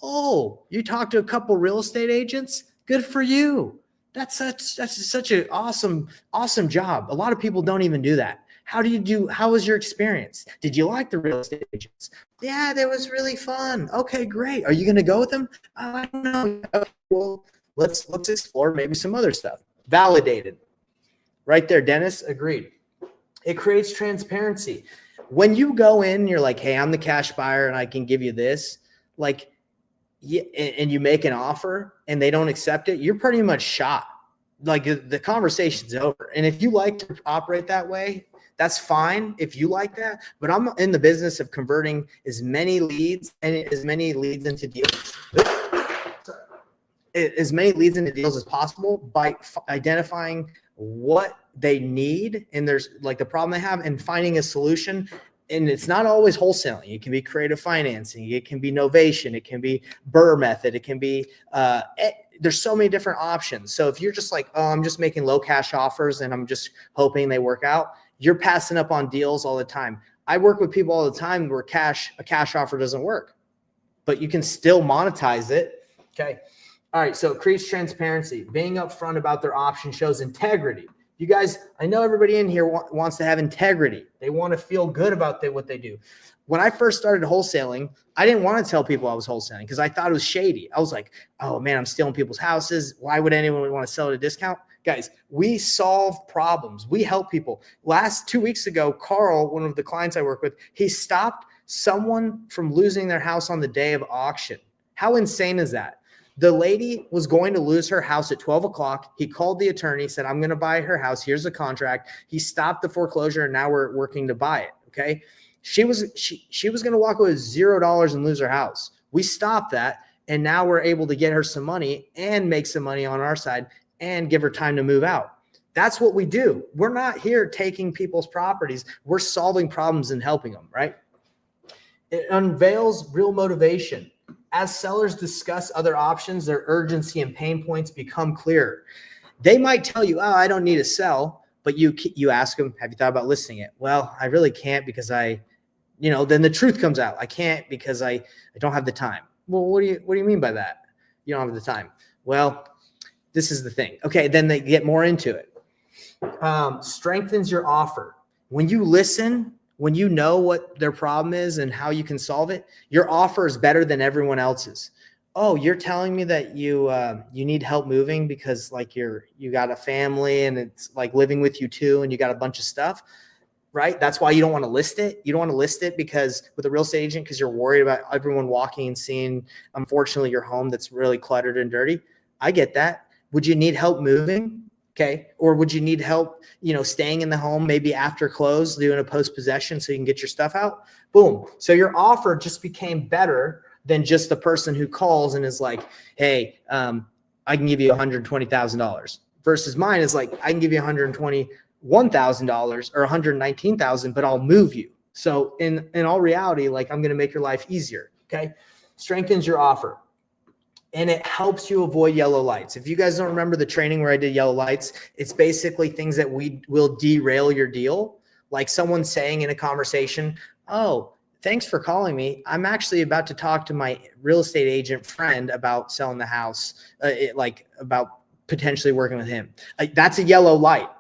Oh, you talked to a couple real estate agents? Good for you. That's such an awesome job. A lot of people don't even do that. How was your experience? Did you like the real estate agents? Yeah, that was really fun. Okay, great. Are you going to go with them? I don't know. Well, let's explore maybe some other stuff. Validated. Right there, Dennis, agreed. It creates transparency. When you go in, you're like, hey, I'm the cash buyer and I can give you this. Like, and you make an offer and they don't accept it, you're pretty much shot. Like the conversation's over. And if you like to operate that way, that's fine if you like that, but I'm in the business of converting as many leads into deals, as possible by identifying what they need and there's like the problem they have and finding a solution. And it's not always wholesaling. It can be creative financing. It can be novation. It can be Burr method. It can be, there's so many different options. So if you're just like, oh, I'm just making low cash offers and I'm just hoping they work out, you're passing up on deals all the time. I work with people all the time where a cash offer doesn't work, but you can still monetize it. Okay. All right. So it creates transparency. Being upfront about their option shows integrity. You guys, I know everybody in here wants to have integrity. They want to feel good about what they do. When I first started wholesaling, I didn't want to tell people I was wholesaling because I thought it was shady. I was like, oh man, I'm stealing people's houses. Why would anyone want to sell at a discount? Guys, we solve problems. We help people. Last 2 weeks ago, Carl, one of the clients I work with, he stopped someone from losing their house on the day of auction. How insane is that? The lady was going to lose her house at 12 o'clock. He called the attorney, said, I'm going to buy her house. Here's the contract. He stopped the foreclosure, and now we're working to buy it. Okay. She was going to walk away with $0 and lose her house. We stopped that. And now we're able to get her some money and make some money on our side and give her time to move out. That's what we do. We're not here taking people's properties. We're solving problems and helping them, right? It unveils real motivation. As sellers discuss other options, their urgency and pain points become clearer. They might tell you, oh, I don't need to sell, but you ask them, have you thought about listing it? Well, I really can't because then the truth comes out. I can't because I don't have the time. Well, what do you mean by that? You don't have the time. Well, this is the thing. Okay, then they get more into it. Strengthens your offer. When you listen, when you know what their problem is and how you can solve it, your offer is better than everyone else's. Oh, you're telling me that you need help moving because like you got a family and it's like living with you too, and you got a bunch of stuff. Right? That's why you don't want to list it. You don't want to list it because with a real estate agent, because you're worried about everyone walking and seeing, unfortunately, your home that's really cluttered and dirty. I get that. Would you need help moving? Okay. Or would you need help, staying in the home, maybe after close, doing a post-possession so you can get your stuff out? Boom. So your offer just became better than just the person who calls and is like, hey, I can give you $120,000 versus mine is like, I can give you $120,000 or $119,000, but I'll move you. So in all reality, like I'm going to make your life easier. Okay. Strengthens your offer and it helps you avoid yellow lights. If you guys don't remember the training where I did yellow lights, it's basically things that will derail your deal. Like someone saying in a conversation, oh, thanks for calling me. I'm actually about to talk to my real estate agent friend about selling the house, about potentially working with him. That's a yellow light.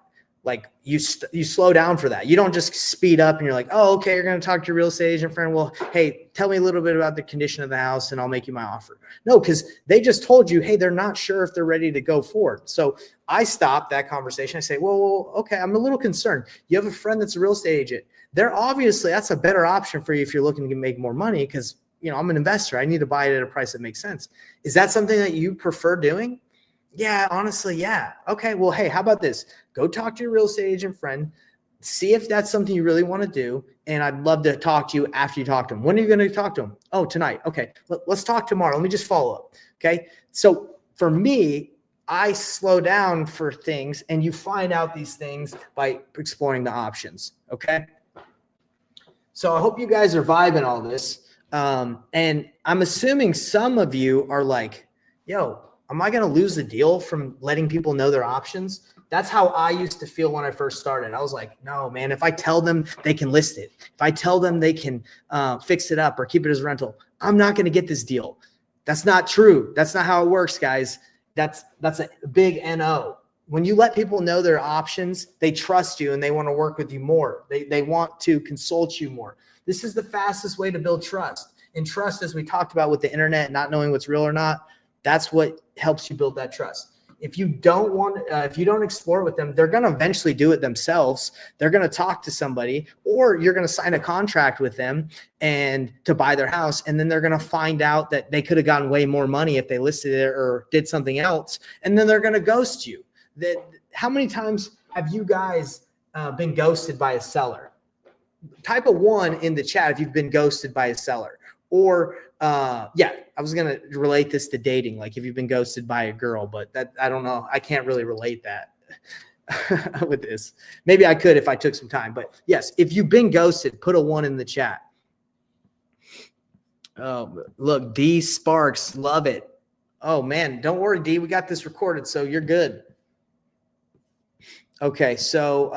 Like you slow down for that. You don't just speed up and you're like, oh, okay, you're going to talk to your real estate agent friend. Well, hey, tell me a little bit about the condition of the house and I'll make you my offer. No, because they just told you, hey, they're not sure if they're ready to go forward. So I stop that conversation. I say, well, okay, I'm a little concerned. You have a friend that's a real estate agent. That's a better option for you if you're looking to make more money because, I'm an investor. I need to buy it at a price that makes sense. Is that something that you prefer doing? Yeah, honestly, yeah. Okay, well, hey, how about this? Go talk to your real estate agent friend, see if that's something you really want to do, and I'd love to talk to you after you talk to him. When are you going to talk to him? Oh, tonight. Okay, let's talk tomorrow. Let me just follow up. Okay, so for me, I slow down for things, and you find out these things by exploring the options. Okay, so I hope you guys are vibing all this, and I'm assuming some of you are like, yo, am I going to lose the deal from letting people know their options? That's how I used to feel when I first started. I was like, no, man, if I tell them they can list it, if I tell them they can fix it up or keep it as rental, I'm not going to get this deal. That's not true. That's not how it works, guys. That's a big NO. When you let people know their options, they trust you and they want to work with you more. They want to consult you more. This is the fastest way to build trust. And trust, as we talked about with the internet, not knowing what's real or not, that's what helps you build that trust. If you don't explore with them, they're going to eventually do it themselves. They're going to talk to somebody, or you're going to sign a contract with them and to buy their house. And then they're going to find out that they could have gotten way more money if they listed it or did something else. And then they're going to ghost you. How many times have you guys been ghosted by a seller? Type a 1 in the chat if you've been ghosted by a seller. Or I was going to relate this to dating, like if you've been ghosted by a girl, but I don't know. I can't really relate that with this. Maybe I could if I took some time, but yes, if you've been ghosted, put a 1 in the chat. Oh, look, D Sparks, love it. Oh man, don't worry, D, we got this recorded, so you're good. Okay, so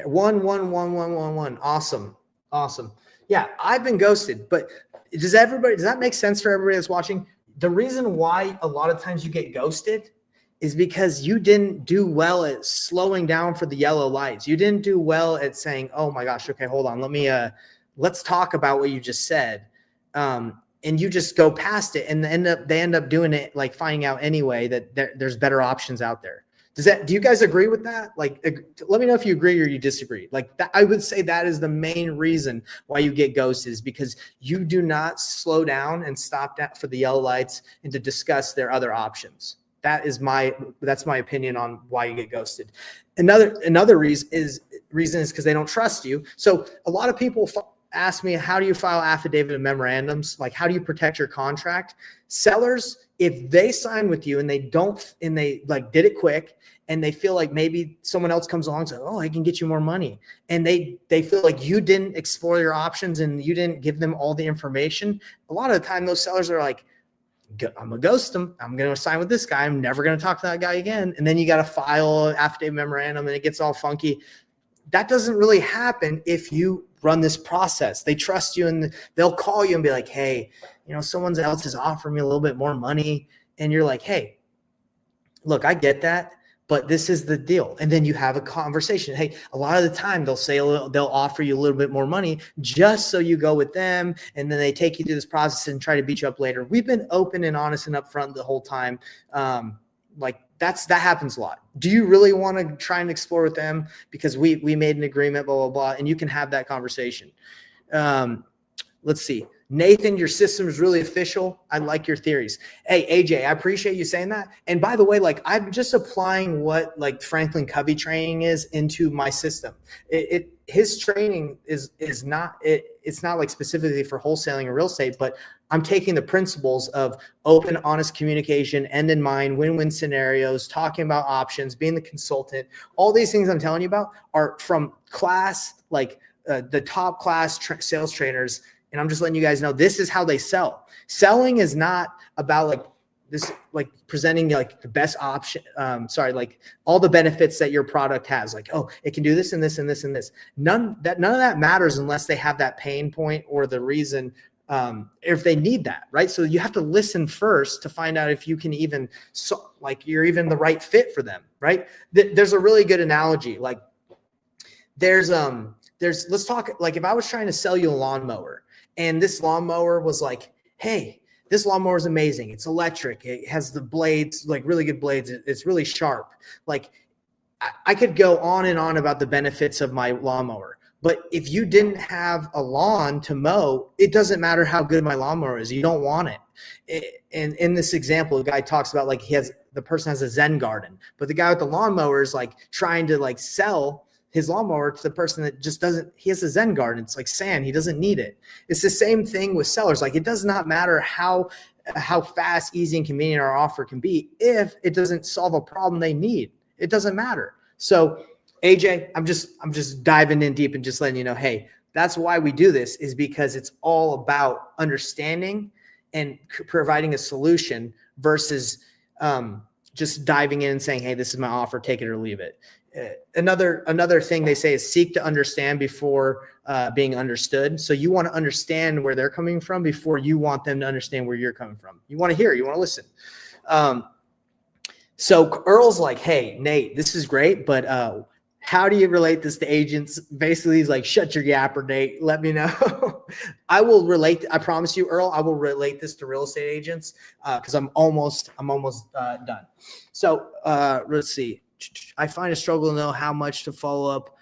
1. Awesome. Yeah, I've been ghosted, but does that make sense for everybody that's watching? The reason why a lot of times you get ghosted is because you didn't do well at slowing down for the yellow lights. You didn't do well at saying, oh my gosh, okay, hold on. Let's talk about what you just said. And you just go past it and they end up doing it, like finding out anyway that there's better options out there. Do you guys agree with that? Like, let me know if you agree or you disagree. Like that, I would say that is the main reason why you get ghosted, is because you do not slow down and stop that for the yellow lights and to discuss their other options. That's my opinion on why you get ghosted. Another reason is because they don't trust you. So a lot of people ask me, how do you file affidavit and memorandums? Like, how do you protect your contract? Sellers, if they sign with you and they like did it quick, and they feel like maybe someone else comes along and says, oh, I can get you more money, and they feel like you didn't explore your options and you didn't give them all the information, a lot of the time those sellers are like, I'm gonna ghost them. I'm gonna sign with this guy. I'm never gonna talk to that guy again. And then you got to file an affidavit memorandum and it gets all funky. That doesn't really happen if you run this process. They trust you and they'll call you and be like, hey, someone else is offering me a little bit more money. And you're like, hey, look, I get that, but this is the deal. And then you have a conversation. Hey, a lot of the time they'll offer you a little bit more money just so you go with them. And then they take you through this process and try to beat you up later. We've been open and honest and upfront the whole time. That happens a lot. Do you really want to try and explore with them? Because we made an agreement, blah, blah, blah. And you can have that conversation. Let's see. Nathan, your system is really official. I like your theories. Hey, AJ, I appreciate you saying that. And by the way, like, I'm just applying what like Franklin Covey training is into my system. His training it's not like specifically for wholesaling or real estate, but I'm taking the principles of open, honest communication, end in mind, win-win scenarios, talking about options, being the consultant. All these things I'm telling you about are from class, like the top class sales trainers. And I'm just letting you guys know, this is how they sell. Selling is not about like this, like presenting like the best option. Like all the benefits that your product has. Like, oh, it can do this and this and this and this. None of that matters unless they have that pain point or the reason, if they need that, right? So you have to listen first to find out if you can even, you're even the right fit for them, right? There's a really good analogy. Like let's talk, like if I was trying to sell you a lawnmower, and this lawnmower was like, hey, this lawnmower is amazing. It's electric. It has the blades, like really good blades. It's really sharp. Like I could go on and on about the benefits of my lawnmower. But if you didn't have a lawn to mow, it doesn't matter how good my lawnmower is. You don't want it. And in this example, the guy talks about like the person has a Zen garden, but the guy with the lawnmower is like trying to like sell his lawnmower to the person that just he has a Zen garden. It's like sand. He doesn't need it. It's the same thing with sellers. Like it does not matter how fast, easy, and convenient our offer can be if it doesn't solve a problem they need. It doesn't matter. So AJ, I'm just diving in deep and just letting you know, hey, that's why we do this, is because it's all about understanding and providing a solution versus just diving in and saying, hey, this is my offer, take it or leave it. Another thing they say is seek to understand before being understood. So you want to understand where they're coming from before you want them to understand where you're coming from. You want to hear, you want to listen. So Earl's like, hey, Nate, this is great, but how do you relate this to agents? Basically, he's like, shut your yapper, Nate. Let me know. I will relate. I promise you, Earl, I will relate this to real estate agents because I'm almost done. So let's see. I find a struggle to know how much to follow up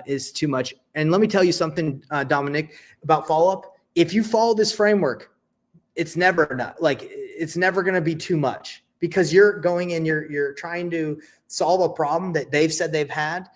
is too much. And let me tell you something, Dominic, about follow up. If you follow this framework, it's never going to be too much, because you're going and you're trying to solve a problem that they've said they've had.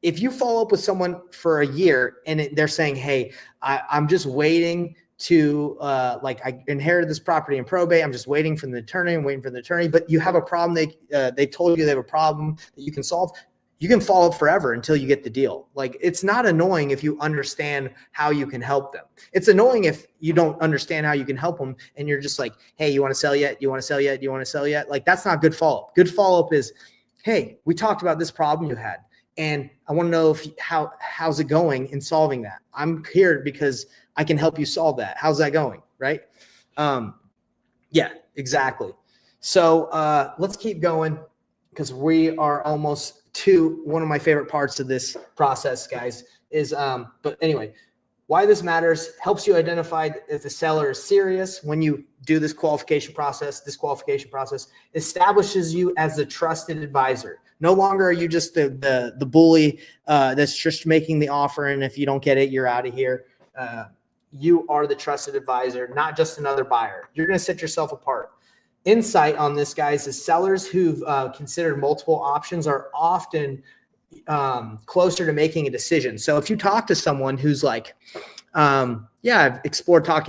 If you follow up with someone for a year and they're saying, hey, I'm just waiting to I inherited this property in probate. I'm just waiting for the attorney, but you have a problem. They told you they have a problem that you can solve. You can follow up forever until you get the deal. Like, it's not annoying if you understand how you can help them. It's annoying if you don't understand how you can help them and you're just like, hey, you want to sell yet? You want to sell yet? You want to sell yet? Like, that's not good follow-up. Good follow-up is, hey, we talked about this problem you had, and I want to know how's it going in solving that. I'm here because I can help you solve that. How's that going? Right? Yeah, exactly. So let's keep going, because we are almost to one of my favorite parts of this process, guys, is, but anyway, why this matters: helps you identify if the seller is serious when you do this disqualification process, establishes you as the trusted advisor. No longer are you just the bully that's just making the offer, and if you don't get it, you're out of here. You are the trusted advisor, not just another buyer. You're going to set yourself apart. Insight on this, guys, is sellers who've considered multiple options are often closer to making a decision. So if you talk to someone who's like, I've talked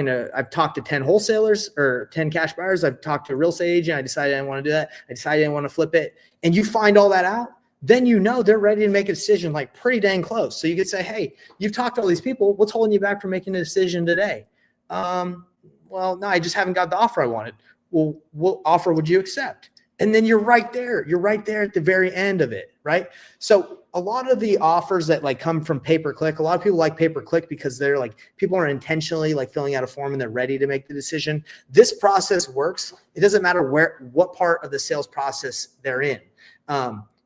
to 10 wholesalers or 10 cash buyers. I've talked to a real estate agent. I decided I didn't want to do that. I decided I didn't want to flip it. And you find all that out, then you know they're ready to make a decision like pretty dang close. So you could say, hey, you've talked to all these people. What's holding you back from making a decision today? Well, no, I just haven't got the offer I wanted. Well, what offer would you accept? And then you're right there. You're right there at the very end of it, right? So a lot of the offers that like come from pay-per-click, a lot of people like pay-per-click because they're like, people are intentionally like filling out a form and they're ready to make the decision. This process works. It doesn't matter what part of the sales process they're in.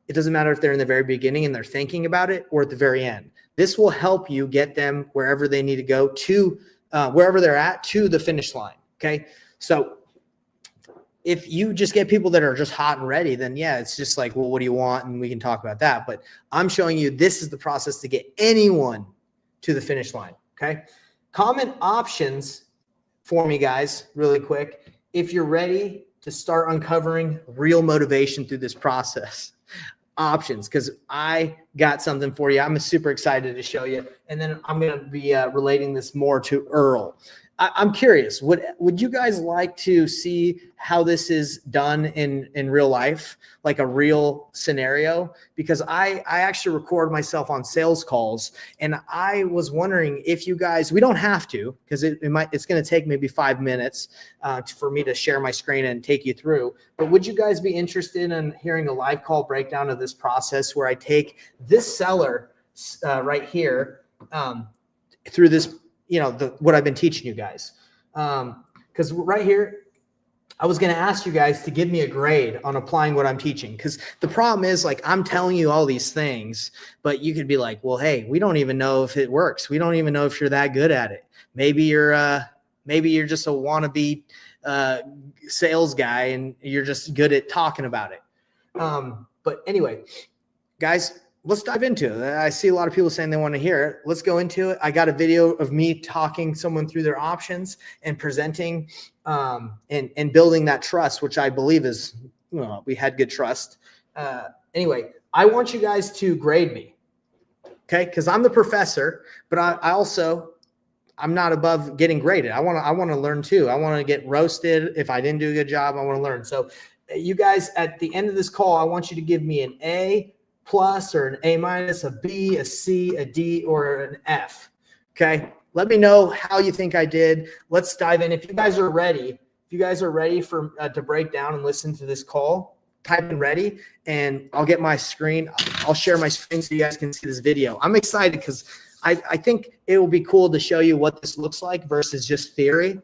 It doesn't matter if they're in the very beginning and they're thinking about it or at the very end. This will help you get them wherever they need to go to, wherever they're at, to the finish line. Okay. So if you just get people that are just hot and ready, then yeah, it's just like, well, what do you want? And we can talk about that. But I'm showing you this is the process to get anyone to the finish line. Okay. Common options for me, guys, really quick. If you're ready to start uncovering real motivation through this process, options, because I got something for you. I'm super excited to show you. And then I'm going to be relating this more to Earl. I'm curious, would you guys like to see how this is done in real life, like a real scenario? Because I actually record myself on sales calls, and I was wondering if you guys, we don't have to, because it's going to take maybe 5 minutes for me to share my screen and take you through. But would you guys be interested in hearing a live call breakdown of this process where I take this seller right here through this, what I've been teaching you guys. Because right here, I was going to ask you guys to give me a grade on applying what I'm teaching. Because the problem is, like, I'm telling you all these things, but you could be like, well, hey, we don't even know if it works. We don't even know if you're that good at it. Maybe you're just a wannabe sales guy and you're just good at talking about it. But anyway, guys, let's dive into it. I see a lot of people saying they want to hear it. Let's go into it. I got a video of me talking someone through their options and presenting and building that trust, which I believe is, we had good trust. Anyway, I want you guys to grade me, okay? Because I'm the professor, but I'm not above getting graded. I want to learn too. I want to get roasted. If I didn't do a good job, I want to learn. So you guys, at the end of this call, I want you to give me an A+ or an A-, a B, a C, a D, or an F. Okay. Let me know how you think I did. Let's dive in. If you guys are ready for to break down and listen to this call, type in ready, and I'll get my screen. I'll share my screen so you guys can see this video. I'm excited because I think it will be cool to show you what this looks like versus just theory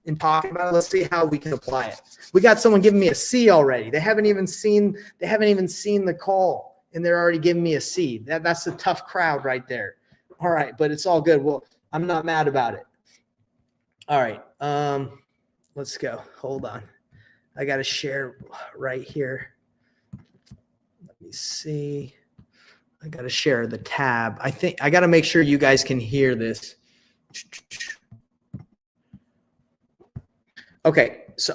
and talking about it. Let's see how we can apply it. We got someone giving me a C already. They haven't even seen the call, and they're already giving me a C. That's a tough crowd right there. All right, but it's all good. Well, I'm not mad about it. All right, let's go. Hold on. I got to share right here. Let me see. I got to share the tab. I think I got to make sure you guys can hear this. Okay, so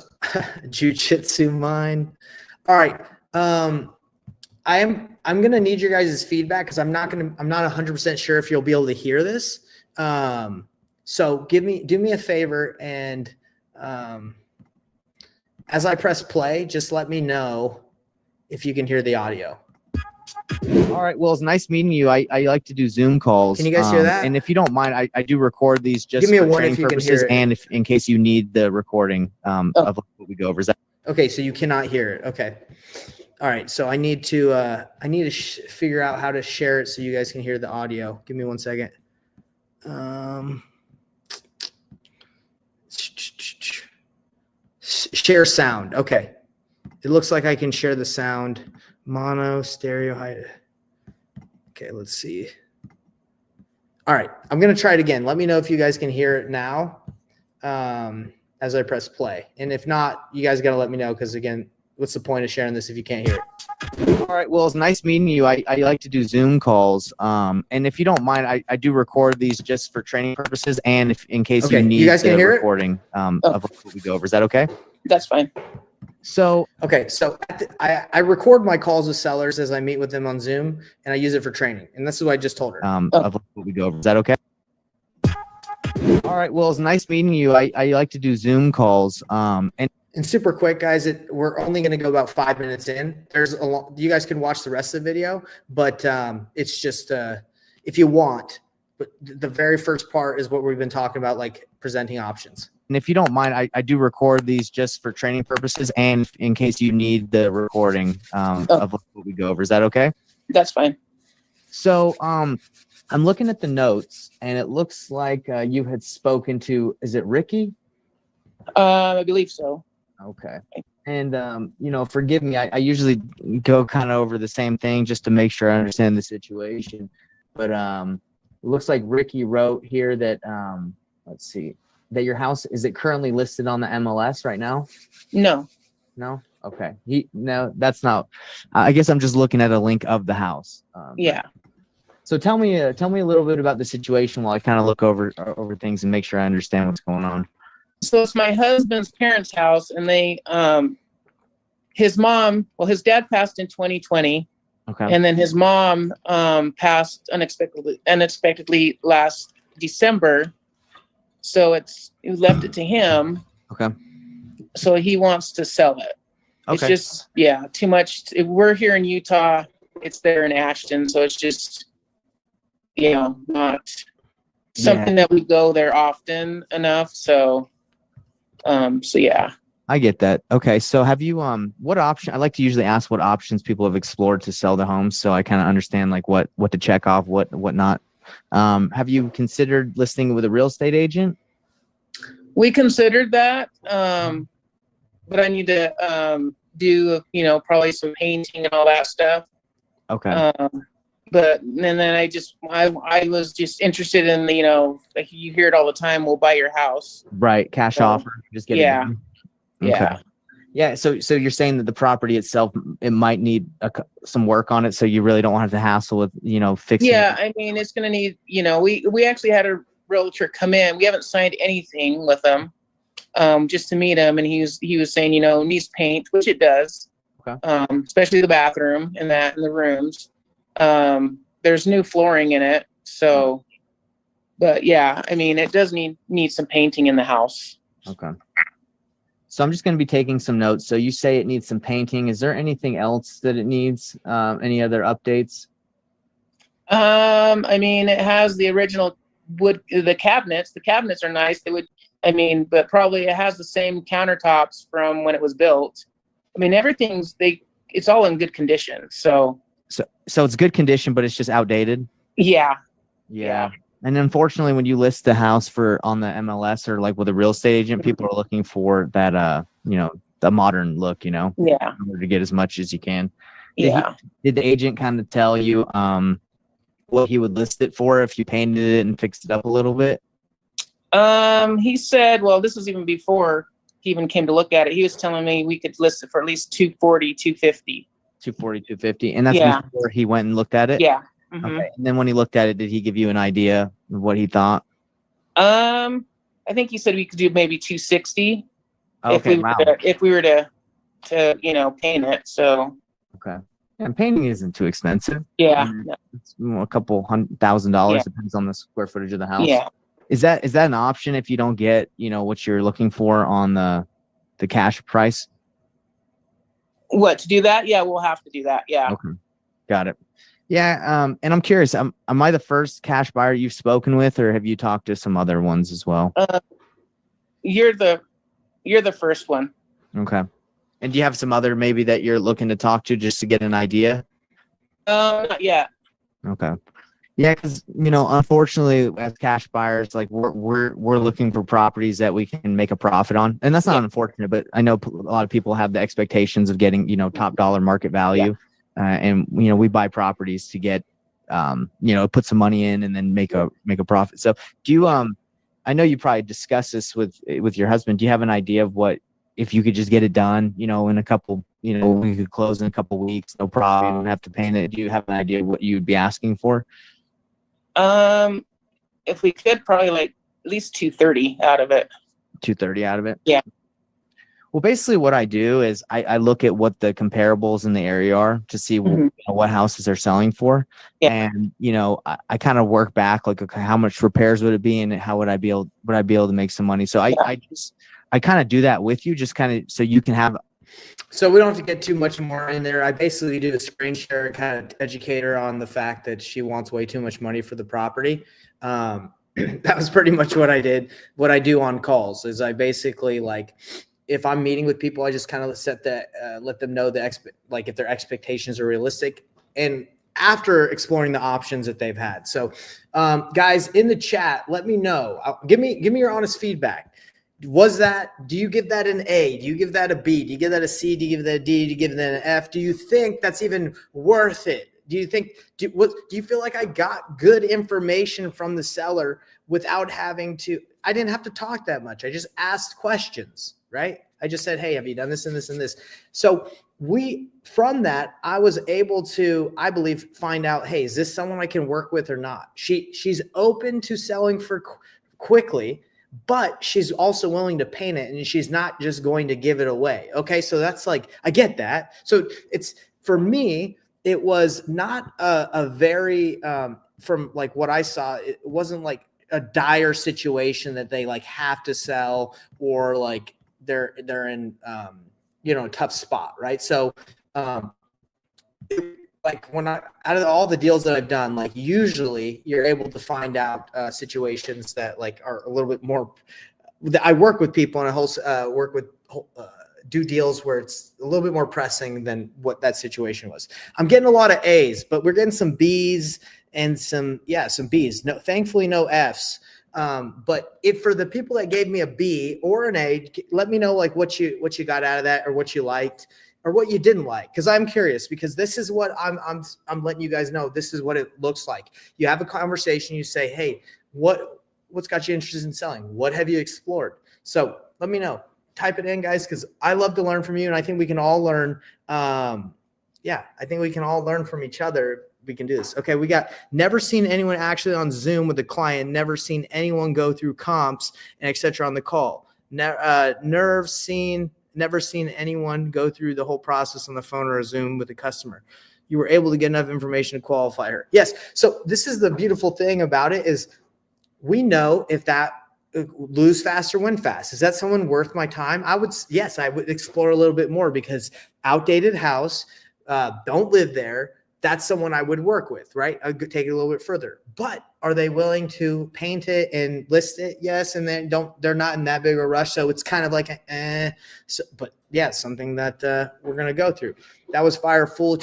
jujitsu mind. All right. I'm gonna need your guys' feedback because I'm not 100% sure if you'll be able to hear this. So do me a favor, and as I press play, just let me know if you can hear the audio. All right. Well, it's nice meeting you. I like to do Zoom calls. Can you guys hear that? And if you don't mind, I do record these just Give me a for one training if you can purposes hear it. and in case you need the recording of what we go over. Is that Okay, so you cannot hear it. Okay. All right. So I need to figure out how to share it so you guys can hear the audio. Give me 1 second. Share sound. Okay. It looks like I can share the sound. Mono, stereo, height. Okay, let's see. All right. I'm going to try it again. Let me know if you guys can hear it now as I press play. And if not, you guys got to let me know because, again, what's the point of sharing this if you can't hear it? All right. Well, it's nice meeting you. I like to do Zoom calls. And if you don't mind, I do record these just for training purposes and if in case you Okay, need you guys can the hear it? recording of what we go over. Is that okay? That's fine. So Okay, so I record my calls with sellers as I meet with them on Zoom, and I use it for training. And this is what I just told her. of what we go over. Is that okay? All right. Well, it's nice meeting you. I like to do Zoom calls. And super quick, guys, we're only going to go about 5 minutes in. There's a lot. You guys can watch the rest of the video, but it's just if you want. But the very first part is what we've been talking about, like presenting options. And if you don't mind, I do record these just for training purposes and in case you need the recording of what we go over. Is that okay? That's fine. So I'm looking at the notes and it looks like you had spoken to, is it Ricky? I believe so. Okay. And, forgive me, I usually go kind of over the same thing just to make sure I understand the situation. But it looks like Ricky wrote here that, let's see, that your house, is it currently listed on the MLS right now? No. No? Okay. No, that's not, I guess I'm just looking at a link of the house. Yeah. So tell me a little bit about the situation while I kind of look over things and make sure I understand what's going on. So it's my husband's parents' house, and they, his dad passed in 2020, Okay. and then his mom passed unexpectedly last December. So we left it to him. Okay. So he wants to sell it. Okay. It's just, too much. We're here in Utah. It's there in Ashton. So it's just, not something that we go there often enough. So, yeah. I get that. Okay. So have you, what option, I like to usually ask what options people have explored to sell their homes. So I kind of understand like what to check off, what not. Have you considered listing with a real estate agent? We considered that. But I need to, do, probably some painting and all that stuff. Okay. But then I was just interested in like you hear it all the time. We'll buy your house. Right. Cash offer. Just get it done. Okay. Yeah. Yeah. So you're saying that the property itself, it might need some work on it. So you really don't want to have to hassle with, fixing Yeah. it. I mean, it's going to need, we actually had a realtor come in. We haven't signed anything with them, just to meet him. And he was saying, needs paint, which it does. Okay. Especially the bathroom and the rooms. There's new flooring in it. So, but yeah, I mean, it does need some painting in the house. Okay. So I'm just going to be taking some notes. So you say it needs some painting. Is there anything else that it needs? Any other updates? I mean, it has the original wood, the cabinets. The cabinets are nice. But probably it has the same countertops from when it was built. I mean, it's all in good condition. So it's good condition, but it's just outdated. Yeah. And unfortunately, when you list the house on the MLS or like with a real estate agent, people are looking for that, the modern look, Yeah. in order to get as much as you can. Did the agent kind of tell you, what he would list it for if you painted it and fixed it up a little bit? He said, well, this was even before he even came to look at it. He was telling me we could list it for at least 240, 250. 240, 250. And that's before he went and looked at it? Yeah. Mm-hmm. Okay. And then when he looked at it, did he give you an idea of what he thought? I think he said we could do maybe 260 Okay. if we were to paint it. So. Okay. And painting isn't too expensive. Yeah. It's a couple $100,000. Depends on the square footage of the house. Yeah. Is that an option if you don't get, what you're looking for on the cash price? What, to do that? Yeah, we'll have to do that. Yeah. Okay. Got it. Yeah. And I'm curious, am I the first cash buyer you've spoken with, or have you talked to some other ones as well? You're the first one. Okay. And do you have some other maybe that you're looking to talk to just to get an idea? Not yet. Okay. Yeah, because unfortunately, as cash buyers, like we're looking for properties that we can make a profit on, and that's not unfortunate. But I know a lot of people have the expectations of getting top dollar market value, and we buy properties to get put some money in and then make a profit. So do you I know you probably discussed this with your husband. Do you have an idea of what if you could just get it done, in a couple we could close in a couple weeks, no problem. You don't have to pay it. Do you have an idea of what you'd be asking for? If we could, probably like at least 230 out of it. 230 out of it? Yeah. Well, basically what I do is I look at what the comparables in the area are to see what houses they're selling for. Yeah. And, I kind of work back, like, okay, how much repairs would it be and how would I be able to make some money? So I kind of do that with you, just kind of so you can have. So we don't have to get too much more in there. I basically do a screen share and kind of educate her on the fact that she wants way too much money for the property. That was pretty much what I did. What I do on calls is I basically, like, if I'm meeting with people, I just kind of let them know if their expectations are realistic, and after exploring the options that they've had. So, guys in the chat, let me know. Give me your honest feedback. Do you give that an A? Do you give that a B? Do you give that a C? Do you give that a D? Do you give that an F? Do you think that's even worth it? Do you feel like I got good information from the seller without I didn't have to talk that much. I just asked questions, right? I just said, hey, have you done this and this and this? So from that, I was able to, I believe, find out, hey, is this someone I can work with or not? She's open to selling for quickly, but she's also willing to paint it, and she's not just going to give it away. Okay. So that's like, I get that. So for me, it was not a very, from like what I saw, it wasn't like a dire situation that they like have to sell, or like they're in, a tough spot. Right. So, like out of all the deals that I've done, like usually you're able to find out situations that like are a little bit more. I work with people and I do deals where it's a little bit more pressing than what that situation was. I'm getting a lot of A's, but we're getting some B's and some B's. No, thankfully no F's. But for the people that gave me a B or an A, let me know like what you got out of that, or what you liked or what you didn't like. Cause I'm curious, because this is what I'm letting you guys know. This is what it looks like. You have a conversation, you say, hey, what's got you interested in selling? What have you explored? So let me know. Type it in, guys, because I love to learn from you, and I think we can all learn. I think we can all learn from each other. We can do this. Okay, we got never seen anyone actually on Zoom with a client. Never seen anyone go through comps and etc. on the call. Never seen anyone go through the whole process on the phone or a Zoom with a customer. You were able to get enough information to qualify her. Yes. So this is the beautiful thing about it, is we know if that lose fast or win fast. Is that someone worth my time? I would explore a little bit more, because outdated house, don't live there. That's someone I would work with, right? I could take it a little bit further, but are they willing to paint it and list it? Yes. And then they're not in that big of a rush. So it's kind of like, but yeah, something that we're going to go through. That was fire, fully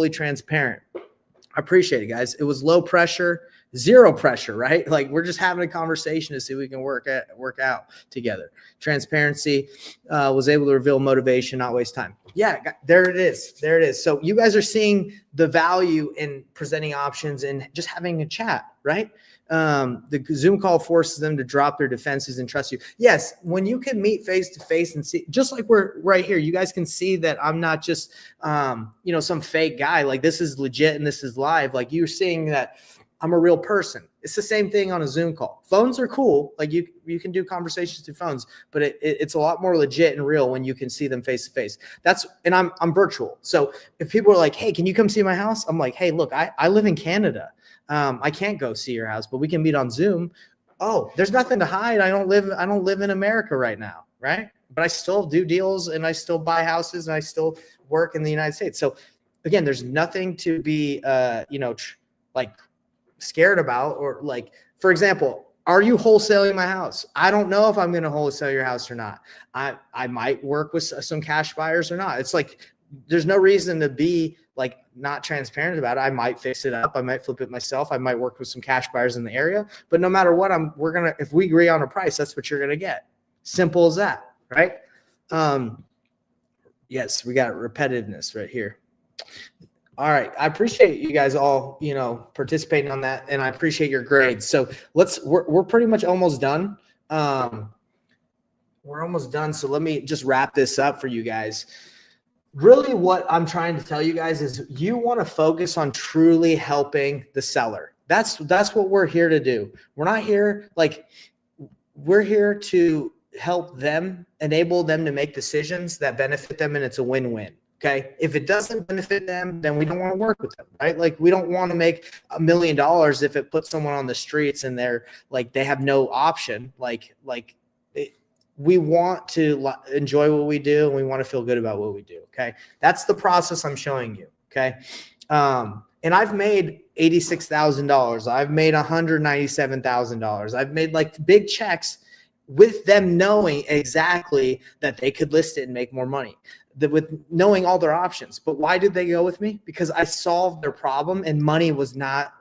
transparent. I appreciate it, guys. It was low pressure, zero pressure, right? Like we're just having a conversation to see if we can work out together. Transparency, was able to reveal motivation, not waste time. Yeah, there it is. So you guys are seeing the value in presenting options and just having a chat, right? The Zoom call forces them to drop their defenses and trust you. Yes, when you can meet face to face and see, just like we're right here, you guys can see that I'm not just, some fake guy. Like this is legit and this is live. Like you're seeing that I'm a real person. It's the same thing on a Zoom call. Phones are cool. Like you can do conversations through phones, but it's a lot more legit and real when you can see them face to face. And I'm virtual. So if people are like, hey, can you come see my house? I'm like, hey, look, I live in Canada. I can't go see your house, but we can meet on Zoom. Oh, there's nothing to hide. I don't live in America right now. Right. But I still do deals and I still buy houses and I still work in the United States. So again, there's nothing to be, scared about, or like, for example, are you wholesaling my house? I don't know if I'm going to wholesale your house or not. I might work with some cash buyers or not. It's like, there's no reason to be like not transparent about it. I might fix it up. I might flip it myself. I might work with some cash buyers in the area, but no matter what, if we agree on a price, that's what you're going to get. Simple as that. Right. Yes, we got repetitiveness right here. All right. I appreciate you guys all, participating on that. And I appreciate your grades. So we're pretty much almost done. We're almost done. So let me just wrap this up for you guys. really what I'm trying to tell you guys is you want to focus on truly helping the seller. That's what we're here to do. We're not here we're here to help them, enable them to make decisions that benefit them, and it's a win-win. Okay. If it doesn't benefit them, then we don't want to work with them, right? Like we don't want to make $1 million if it puts someone on the streets and they're like, they have no option. We want to enjoy what we do and we want to feel good about what we do. Okay. That's the process I'm showing you. Okay. And I've made $86,000. I've made $197,000. I've made like big checks with them knowing exactly that they could list it and make more money, with knowing all their options. But why did they go with me? Because I solved their problem, and money was not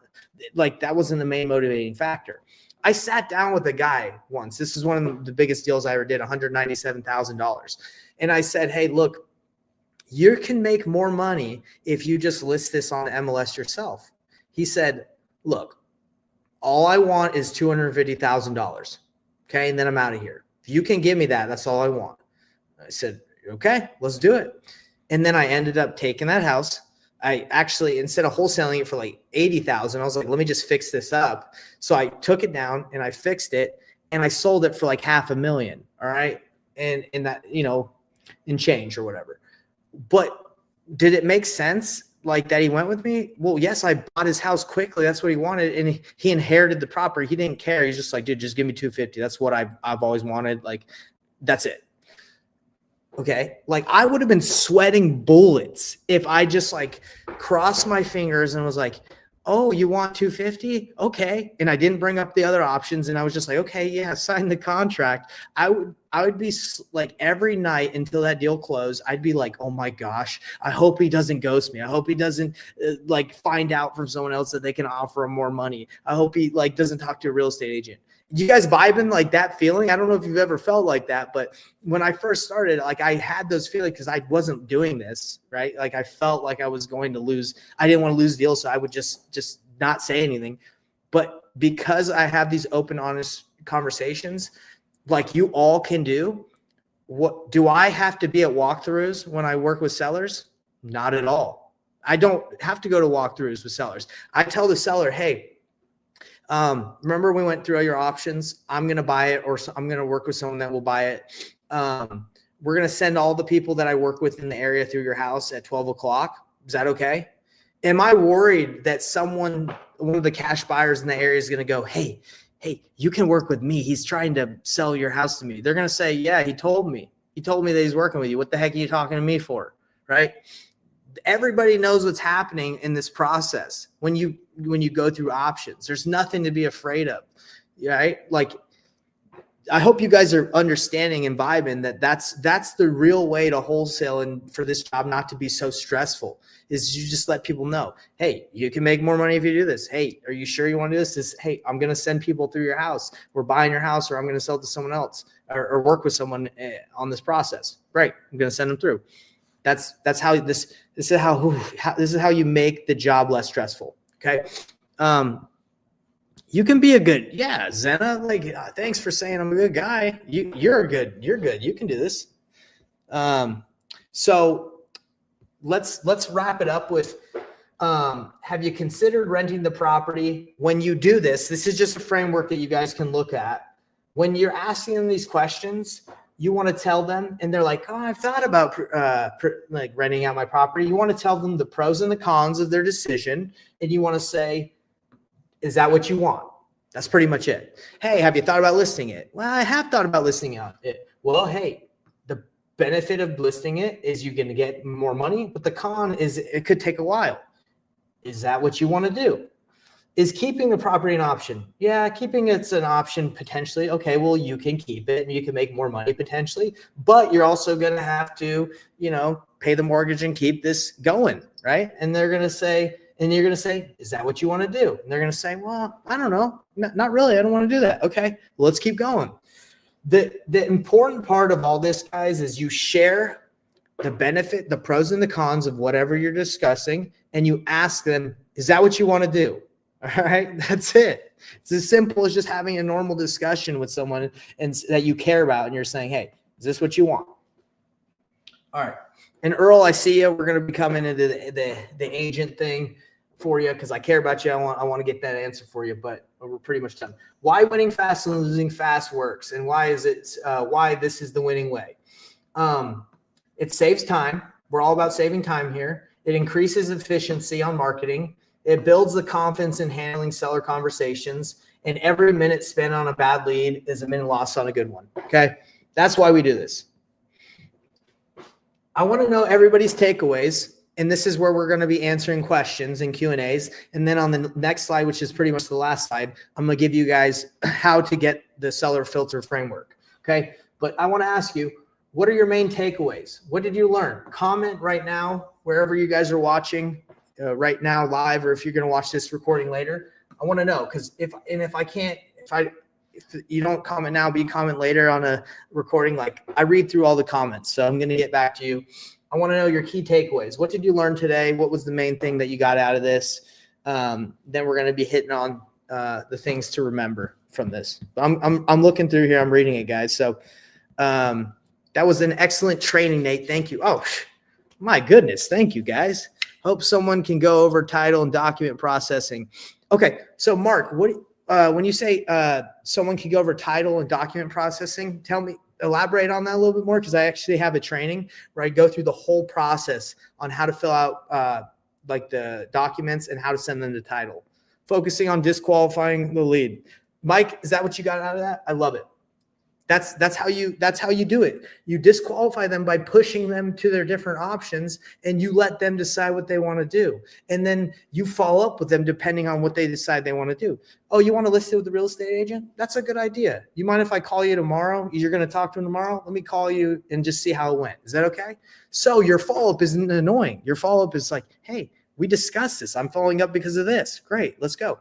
like, that wasn't the main motivating factor. I sat down with a guy once. This is one of the biggest deals I ever did, $197,000. And I said, hey, look, you can make more money if you just list this on MLS yourself. He said, look, all I want is $250,000. Okay. And then I'm out of here. If you can give me that, that's all I want. I said, okay, let's do it. And then I ended up taking that house. I actually, instead of wholesaling it for like $80,000, I was like, let me just fix this up. So I took it down and I fixed it and I sold it for like $500,000. All right. And that, in change or whatever. But did it make sense like that he went with me? Well, yes, I bought his house quickly. That's what he wanted. And he inherited the property. He didn't care. He's just like, dude, just give me $250. That's what I've always wanted. Like, that's it. Okay. Like I would have been sweating bullets if I just like crossed my fingers and was like, oh, you want 250? Okay. And I didn't bring up the other options. And I was just like, okay, yeah, sign the contract. I would be like every night until that deal closed. I'd be like, oh my gosh, I hope he doesn't ghost me. I hope he doesn't like find out from someone else that they can offer him more money. I hope he like doesn't talk to a real estate agent. You guys vibing like that feeling? I don't know if you've ever felt like that, but when I first started, like I had those feelings because I wasn't doing this, right? Like I felt like I was going to lose. I didn't want to lose deals, so I would just not say anything. But because I have these open, honest conversations, like you all can do, what do I have to be at walkthroughs when I work with sellers? Not at all. I don't have to go to walkthroughs with sellers. I tell the seller, hey, remember we went through all your options. I'm going to buy it, or I'm going to work with someone that will buy it. We're going to send all the people that I work with in the area through your house at 12 o'clock. Is that okay? Am I worried that one of the cash buyers in the area is going to go, hey, you can work with me. He's trying to sell your house to me. They're going to say, yeah, he told me that he's working with you. What the heck are you talking to me for? Right? Everybody knows what's happening in this process. When you go through options, there's nothing to be afraid of, right? Like, I hope you guys are understanding and vibing that that's the real way to wholesale, and for this job not to be so stressful is you just let people know, hey, you can make more money if you do this. Hey, are you sure you want to do this? Hey, I'm going to send people through your house. We're buying your house, or I'm going to sell it to someone else, or work with someone on this process. Great. I'm going to send them through. That's how this is how you make the job less stressful. Okay. You can be a good, Zena, like, thanks for saying I'm a good guy. You're good. You can do this. So let's wrap it up with, have you considered renting the property? When you do this is just a framework that you guys can look at. When you're asking them these questions, you want to tell them, and they're like, oh, I've thought about like renting out my property. You want to tell them the pros and the cons of their decision. And you want to say, is that what you want? That's pretty much it. Hey, have you thought about listing it? Well, I have thought about listing it. Well, hey, the benefit of listing it is you're going to get more money, but the con is it could take a while. Is that what you want to do? Is keeping the property an option? Yeah, keeping it's an option potentially. Okay, well, you can keep it and you can make more money potentially, but you're also going to have to, pay the mortgage and keep this going, right? And they're going to say, and you're going to say, is that what you want to do? And they're going to say, well, I don't know. Not really. I don't want to do that. Okay, well, let's keep going. The important part of all this, guys, is you share the benefit, the pros and the cons of whatever you're discussing, and you ask them, is that what you want to do? All right, that's it. It's as simple as just having a normal discussion with someone and that you care about, and you're saying, hey, is this what you want? All right. And Earl, I see you. We're going to be coming into the agent thing for you because I care about you. I want to get that answer for you, but we're pretty much done. Why winning fast and losing fast works, and why is it why this is the winning way? It saves time. We're all about saving time here. It increases efficiency on marketing. It builds the confidence in handling seller conversations. And every minute spent on a bad lead is a minute lost on a good one. Okay, that's why we do this. I want to know everybody's takeaways, and this is where we're going to be answering questions and Q&As. And then on the next slide, which is pretty much the last slide, I'm going to give you guys how to get the seller filter framework. Okay, but I want to ask you, what are your main takeaways? What did you learn? Comment right now, wherever you guys are watching right now live, or if you're going to watch this recording later. I want to know, because if you don't comment now, but you comment later on a recording, like I read through all the comments. So I'm going to get back to you. I want to know your key takeaways. What did you learn today? What was the main thing that you got out of this? Then we're going to be hitting on the things to remember from this. I'm looking through here. I'm reading it, guys. So that was an excellent training, Nate. Thank you. Oh, my goodness. Thank you, guys. Hope someone can go over title and document processing. Okay. So Mark, when you say someone can go over title and document processing, elaborate on that a little bit more, because I actually have a training where I go through the whole process on how to fill out like the documents and how to send them to title, focusing on disqualifying the lead. Mike, is that what you got out of that? I love it. That's how you do it. You disqualify them by pushing them to their different options, and you let them decide what they want to do. And then you follow up with them depending on what they decide they want to do. Oh, you want to list it with the real estate agent? That's a good idea. You mind if I call you tomorrow? You're going to talk to him tomorrow? Let me call you and just see how it went. Is that okay? So your follow-up isn't annoying. Your follow-up is like, hey, we discussed this. I'm following up because of this. Great. Let's go.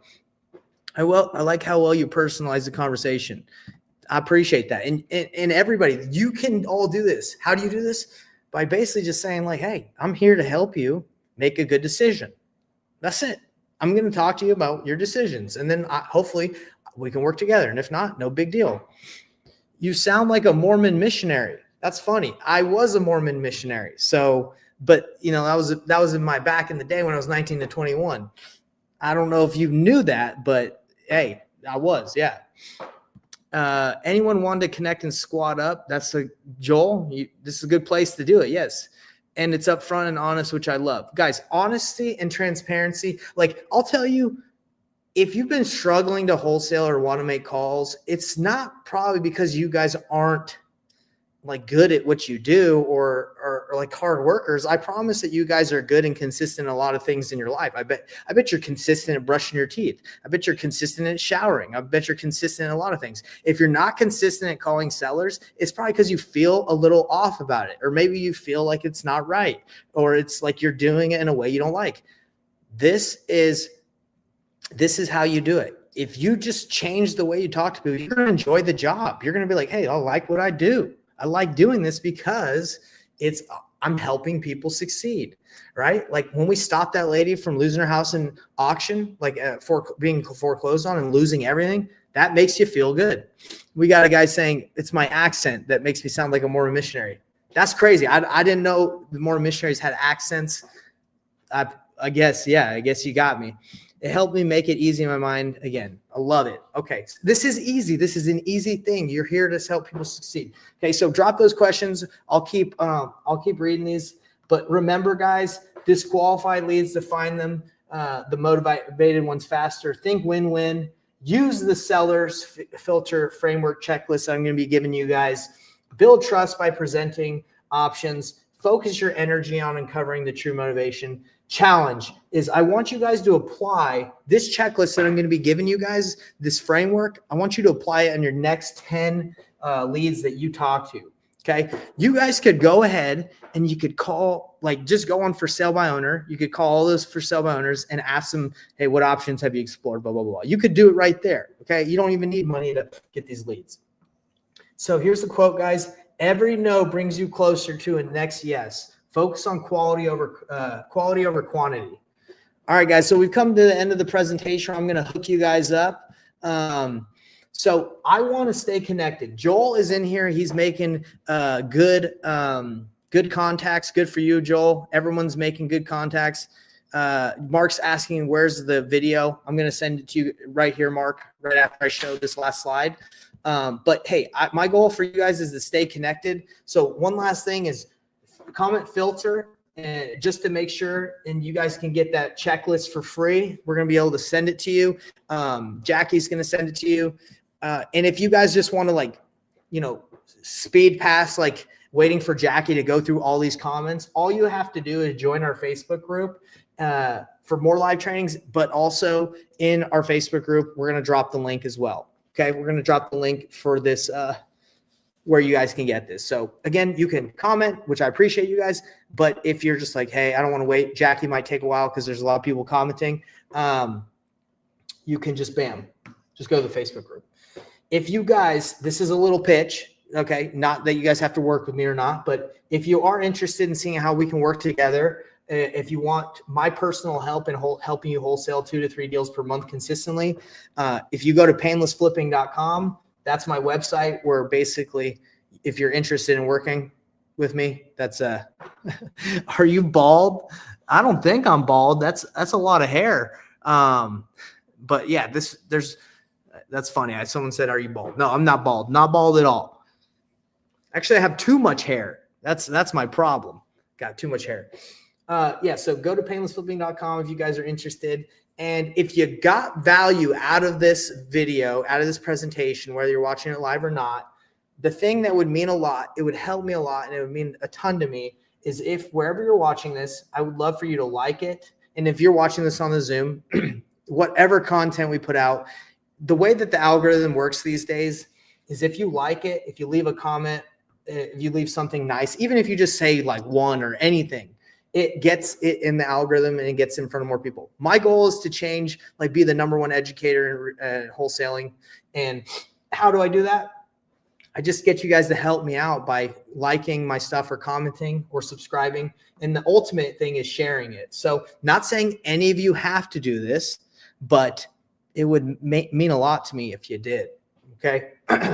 I like how well you personalize the conversation. I appreciate that. And everybody, you can all do this. How do you do this? By basically just saying like, hey, I'm here to help you make a good decision. That's it. I'm going to talk to you about your decisions. And then hopefully we can work together. And if not, no big deal. You sound like a Mormon missionary. That's funny. I was a Mormon missionary. So, but you know, that was in my back in the day when I was 19 to 21. I don't know if you knew that, but hey, I was, yeah. Anyone want to connect and squat up? That's Joel. This is a good place to do it. Yes. And it's upfront and honest, which I love. Guys, honesty and transparency. Like I'll tell you, if you've been struggling to wholesale or want to make calls, it's not probably because you guys aren't like good at what you do or like hard workers. I promise that you guys are good and consistent in a lot of things in your life. I bet you're consistent at brushing your teeth. I bet you're consistent at showering. I bet you're consistent in a lot of things. If you're not consistent at calling sellers, it's probably because you feel a little off about it, or maybe you feel like it's not right, or it's like you're doing it in a way you don't like. This is how you do it. If you just change the way you talk to people, you're going to enjoy the job. You're going to be like, hey, I like what I do. I like doing this because I'm helping people succeed, right? Like when we stopped that lady from losing her house in auction, like for being foreclosed on and losing everything, that makes you feel good. We got a guy saying it's my accent that makes me sound like a Mormon missionary. That's crazy. I didn't know the Mormon missionaries had accents. I guess, yeah, I guess you got me. It helped me make it easy in my mind again. I love it. Okay, this is easy. This is an easy thing. You're here to help people succeed. Okay, so drop those questions. I'll keep reading these. But remember, guys, disqualified leads to find them. The motivated ones faster. Think win-win. Use the seller's filter framework checklist I'm going to be giving you guys. Build trust by presenting options. Focus your energy on uncovering the true motivation. Challenge is I want you guys to apply this checklist that I'm going to be giving you guys, this framework. I want you to apply it on your next 10 leads that you talk to. Okay. You guys could go ahead and you could call, like just go on for sale by owner. You could call all those for sale by owners and ask them, hey, what options have you explored? Blah, blah, blah. You could do it right there. Okay. You don't even need money to get these leads. So here's the quote, guys. Every no brings you closer to a next yes. Focus on quality over quantity. All right, guys. So we've come to the end of the presentation. I'm going to hook you guys up. So I want to stay connected. Joel is in here. He's making good good contacts. Good for you, Joel. Everyone's making good contacts. Mark's asking, where's the video? I'm going to send it to you right here, Mark, right after I show this last slide. But hey, my goal for you guys is to stay connected. So one last thing is comment filter, and just to make sure, and you guys can get that checklist for free. We're going to be able to send it to you. Jackie's going to send it to you. And if you guys just want to, like, you know, speed past, like waiting for Jackie to go through all these comments, all you have to do is join our Facebook group for more live trainings, but also in our Facebook group, we're going to drop the link as well. Okay. We're going to drop the link for this, where you guys can get this. So again, you can comment, which I appreciate you guys. But if you're just like, hey, I don't want to wait, Jackie might take a while because there's a lot of people commenting. You can just just go to the Facebook group. If you guys, this is a little pitch, okay? Not that you guys have to work with me or not, but if you are interested in seeing how we can work together, if you want my personal help in helping you wholesale 2 to 3 deals per month consistently, if you go to painlessflipping.com, that's my website, where basically, if you're interested in working with me, that's are you bald? I don't think I'm bald. That's a lot of hair. But yeah, that's funny. Someone said, are you bald? No, I'm not bald. Not bald at all. Actually, I have too much hair. That's my problem. Got too much hair. Yeah, so go to painlessflipping.com if you guys are interested. And if you got value out of this video, out of this presentation, whether you're watching it live or not, the thing that would mean a lot, it would help me a lot, and it would mean a ton to me, is if wherever you're watching this, I would love for you to like it. And if you're watching this on the Zoom, whatever content we put out, the way that the algorithm works these days is if you like it, if you leave a comment, if you leave something nice, even if you just say like one or anything, it gets it in the algorithm and it gets in front of more people. My goal is to change, like be the #1 educator in wholesaling. And how do I do that? I just get you guys to help me out by liking my stuff or commenting or subscribing. And the ultimate thing is sharing it. So not saying any of you have to do this, but it would mean a lot to me if you did. Okay.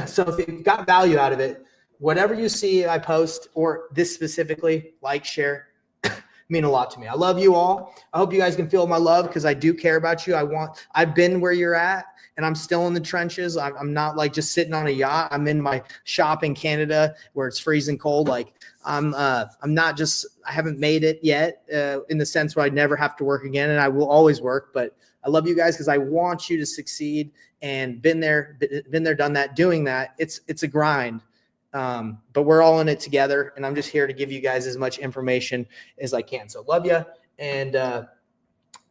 So if you got value out of it, whatever you see I post, or this specifically, like, share, mean a lot to me. I love you all. I hope you guys can feel my love, because I do care about you. I've been where you're at, and I'm still in the trenches. I'm not like just sitting on a yacht. I'm in my shop in Canada where it's freezing cold. Like I'm not just, I haven't made it yet in the sense where I never have to work again, and I will always work. But I love you guys because I want you to succeed, and been there, done that, doing that. It's a grind. But we're all in it together, and I'm just here to give you guys as much information as I can. So love you. And,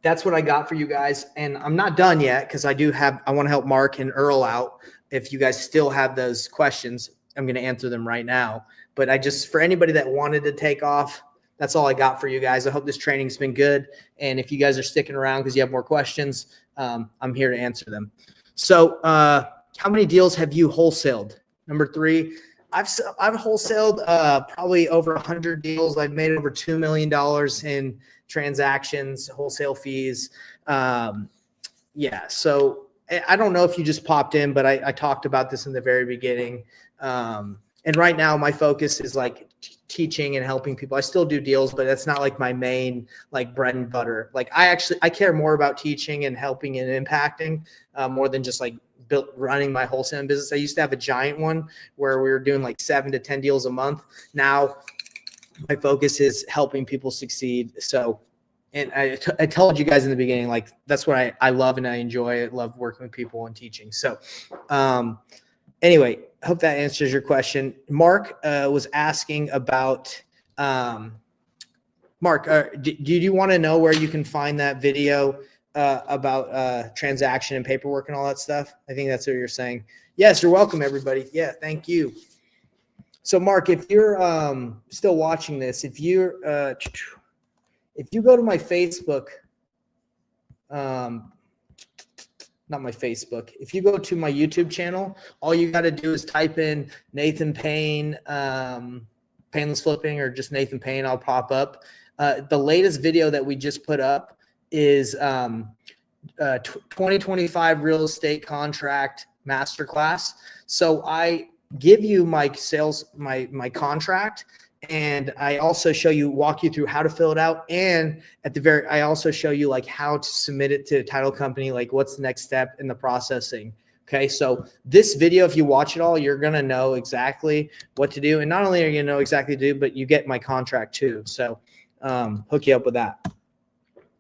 that's what I got for you guys. And I'm not done yet, because I want to help Mark and Earl out. If you guys still have those questions, I'm going to answer them right now. But for anybody that wanted to take off, that's all I got for you guys. I hope this training's been good. And if you guys are sticking around because you have more questions, I'm here to answer them. So, how many deals have you wholesaled? Number 3. I've wholesaled probably over 100 deals. I've made over $2 million in transactions, wholesale fees. Yeah. So I don't know if you just popped in, but I talked about this in the very beginning. And right now my focus is like teaching and helping people. I still do deals, but that's not like my main, like, bread and butter. Like I care more about teaching and helping and impacting more than just like running my wholesaling business. I used to have a giant one where we were doing like 7 to 10 deals a month. Now my focus is helping people succeed. So, and I told you guys in the beginning, like, that's what I love and I enjoy. I love working with people and teaching. So, anyway, I hope that answers your question. Mark was asking about, Mark, do you want to know where you can find that video about transaction and paperwork and all that stuff? I think that's what you're saying. Yes, you're welcome, everybody. Yeah, thank you. So, Mark, if you're still watching this, if you go to my Facebook, not my Facebook, if you go to my YouTube channel, all you got to do is type in Nathan Payne, Painless Flipping, or just Nathan Payne. I'll pop up. The latest video that we just put up is 2025 real estate contract masterclass. So I give you my contract, And I also walk you through how to fill it out. And I also show you like how to submit it to a title company, like what's the next step in the processing. Okay. So this video, if you watch it all, you're going to know exactly what to do. And not only are you going to know exactly what to do, but you get my contract too. So hook you up with that.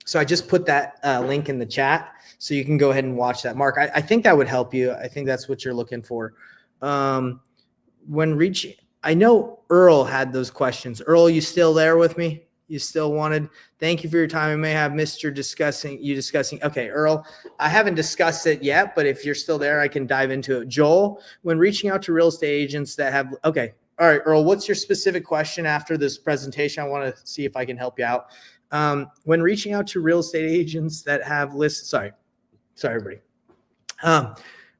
So I just put that link in the chat so you can go ahead and watch that. Mark, I think that would help you. I think that's what you're looking for. I know Earl had those questions. Earl, you still there with me? You still wanted? Thank you for your time. I may have missed you discussing. Okay, Earl, I haven't discussed it yet, but if you're still there, I can dive into it. Joel, when reaching out to real estate agents that have, okay. All right, Earl, what's your specific question after this presentation? I want to see if I can help you out. When reaching out to real estate agents that have lists, sorry, everybody.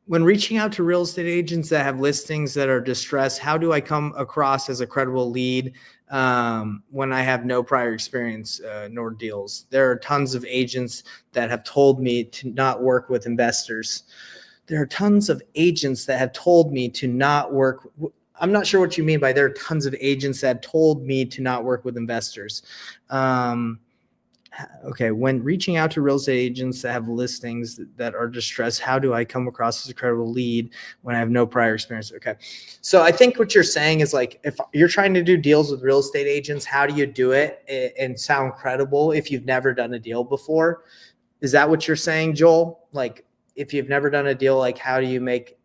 When reaching out to real estate agents that have listings that are distressed, how do I come across as a credible lead when I have no prior experience nor deals? There are tons of agents that have told me to not work with investors. There are tons of agents that have told me to not work. I'm not sure what you mean by there are tons of agents that told me to not work with investors. Okay, when reaching out to real estate agents that have listings that are distressed, how do I come across as a credible lead when I have no prior experience? Okay, so I think what you're saying is like, if you're trying to do deals with real estate agents, how do you do it and sound credible if you've never done a deal before? Is that what you're saying, Joel? Like, if you've never done a deal, like how do you make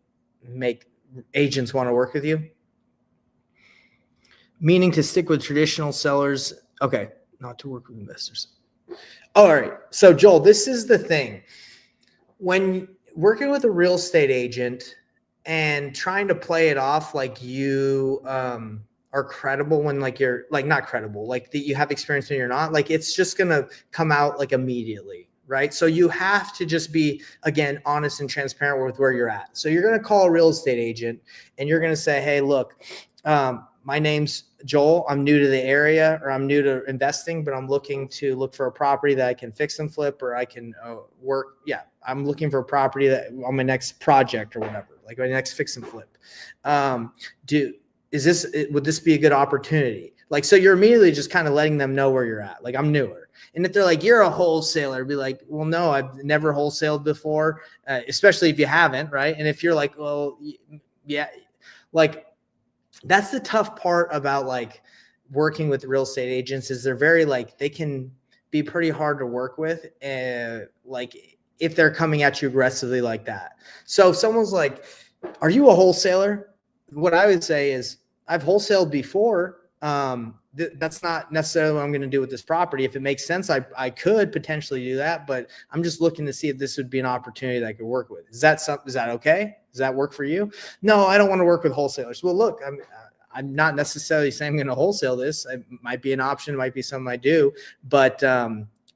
agents want to work with you? Meaning to stick with traditional sellers. Okay, not to work with investors. All right. So Joel, this is the thing. When working with a real estate agent and trying to play it off like you are credible when like you're like not credible, like that you have experience when you're not, like it's just going to come out like immediately. Right. So you have to just be, again, honest and transparent with where you're at. So you're going to call a real estate agent and you're going to say, hey, look, my name's Joel. I'm new to the area, or I'm new to investing, but I'm looking to look for a property that I can fix and flip, or I can work. Yeah, I'm looking for a property that on my next project or whatever, like my next fix and flip. Would this be a good opportunity? Like, so you're immediately just kind of letting them know where you're at. Like, I'm newer. And if they're like, you're a wholesaler, be like, well, no, I've never wholesaled before, especially if you haven't, right? And if you're like, well, yeah, like, that's the tough part about like working with real estate agents is they're very like, they can be pretty hard to work with. And like, if they're coming at you aggressively like that. So if someone's like, are you a wholesaler? What I would say is I've wholesaled before. That's not necessarily what I'm going to do with this property. If it makes sense, I could potentially do that, but I'm just looking to see if this would be an opportunity that I could work with. Is that okay? Does that work for you? No, I don't want to work with wholesalers. Well, look, I'm not necessarily saying I'm going to wholesale this. It might be an option. It might be something I do, but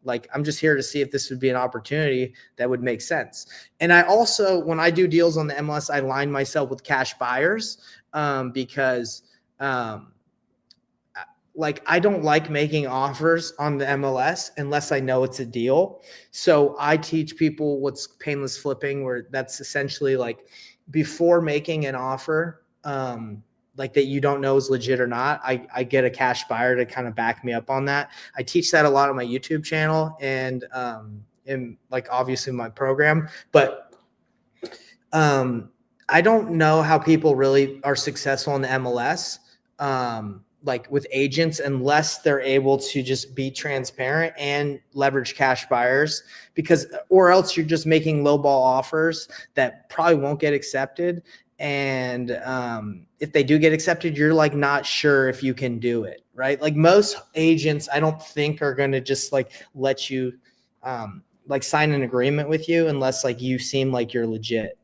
like, I'm just here to see if this would be an opportunity that would make sense. And I also, when I do deals on the MLS, I line myself with cash buyers because like, I don't like making offers on the MLS unless I know it's a deal. So I teach people what's painless flipping, where that's essentially like before making an offer, like that you don't know is legit or not, I get a cash buyer to kind of back me up on that. I teach that a lot on my YouTube channel and in like obviously my program, but I don't know how people really are successful in the MLS. Like with agents, unless they're able to just be transparent and leverage cash buyers, or else you're just making lowball offers that probably won't get accepted. And if they do get accepted, you're like not sure if you can do it, right? Like most agents, I don't think are going to just like let you like sign an agreement with you unless like you seem like you're legit.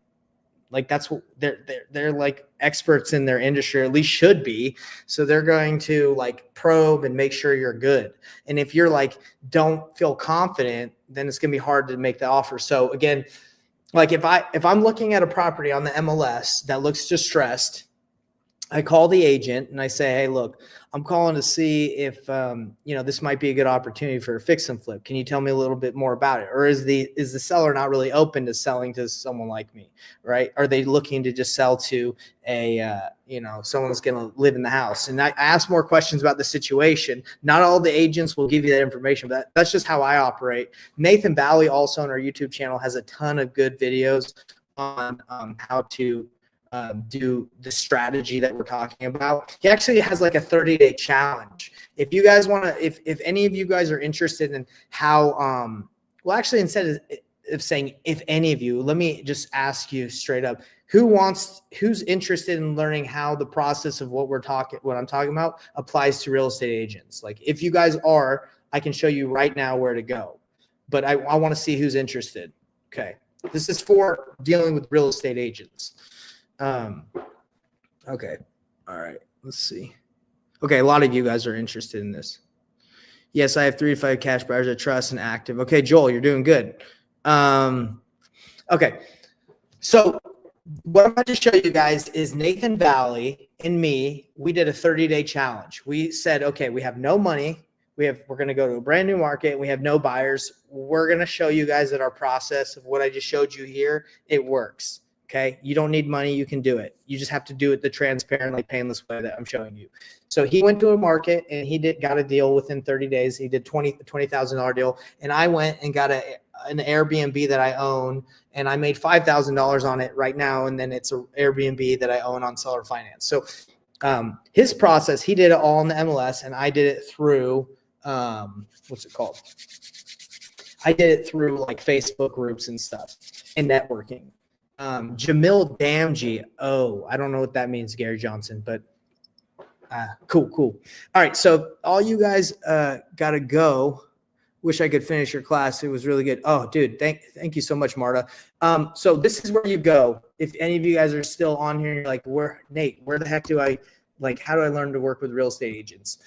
Like that's what they're like experts in their industry, or at least should be. So they're going to like probe and make sure you're good. And if you're like, don't feel confident, then it's going to be hard to make the offer. So again, like if I'm looking at a property on the MLS that looks distressed, I call the agent and I say, hey, look, I'm calling to see if, this might be a good opportunity for a fix and flip. Can you tell me a little bit more about it? Or is the seller not really open to selling to someone like me, right? Are they looking to just sell to someone's going to live in the house? And I ask more questions about the situation. Not all the agents will give you that information, but that's just how I operate. Nathan Valley also on our YouTube channel has a ton of good videos on how to do the strategy that we're talking about. He actually has like a 30-day challenge. If you guys want to, if any of you guys are interested in how, actually, instead of saying if any of you, let me just ask you straight up, who's interested in learning how the process of what I'm talking about applies to real estate agents? Like if you guys are, I can show you right now where to go, but I want to see who's interested. Okay. This is for dealing with real estate agents. Okay. All right. Let's see. Okay. A lot of you guys are interested in this. Yes, I have 3 to 5 cash buyers I trust and active. Okay, Joel, you're doing good. Okay. So what I'm about to show you guys is Nathan Valley and me. We did a 30-day challenge. We said, okay, we have no money. We're going to go to a brand new market. We have no buyers. We're going to show you guys that our process of what I just showed you here, it works. Okay. You don't need money. You can do it. You just have to do it the transparent, like painless way that I'm showing you. So he went to a market and he got a deal within 30 days. He did $20,000 deal. And I went and got an Airbnb that I own, and I made $5,000 on it right now. And then it's an Airbnb that I own on seller finance. So his process, he did it all in the MLS, and I did it through, what's it called? I did it through like Facebook groups and stuff and networking. Jamil Damji. Oh, I don't know what that means, Gary Johnson, but cool. All right. So all you guys got to go. Wish I could finish your class. It was really good. Oh, dude, thank you so much, Marta. So this is where you go. If any of you guys are still on here, you're like, Nate, where the heck how do I learn to work with real estate agents?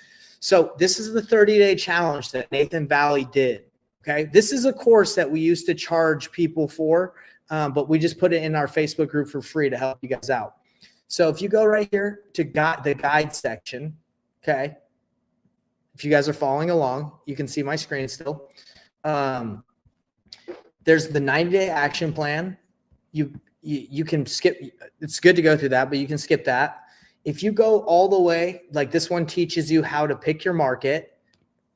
So this is the 30-day challenge that Nathan Valley did. Okay. This is a course that we used to charge people for. But we just put it in our Facebook group for free to help you guys out. So if you go right here to the guide section, okay, if you guys are following along, you can see my screen still. There's the 90-day action plan. You can skip. It's good to go through that, but you can skip that. If you go all the way, like this one teaches you how to pick your market,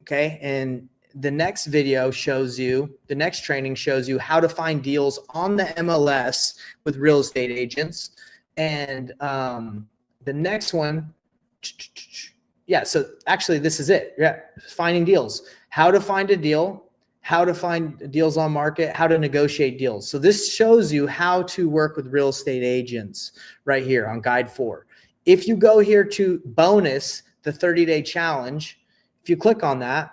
okay, and the next video shows you, the next training shows you how to find deals on the MLS with real estate agents. And the next one, yeah, so actually this is it. Yeah, finding deals, how to find a deal, how to find deals on market, how to negotiate deals. So this shows you how to work with real estate agents right here on Guide 4. If you go here to bonus, the 30-day challenge, if you click on that,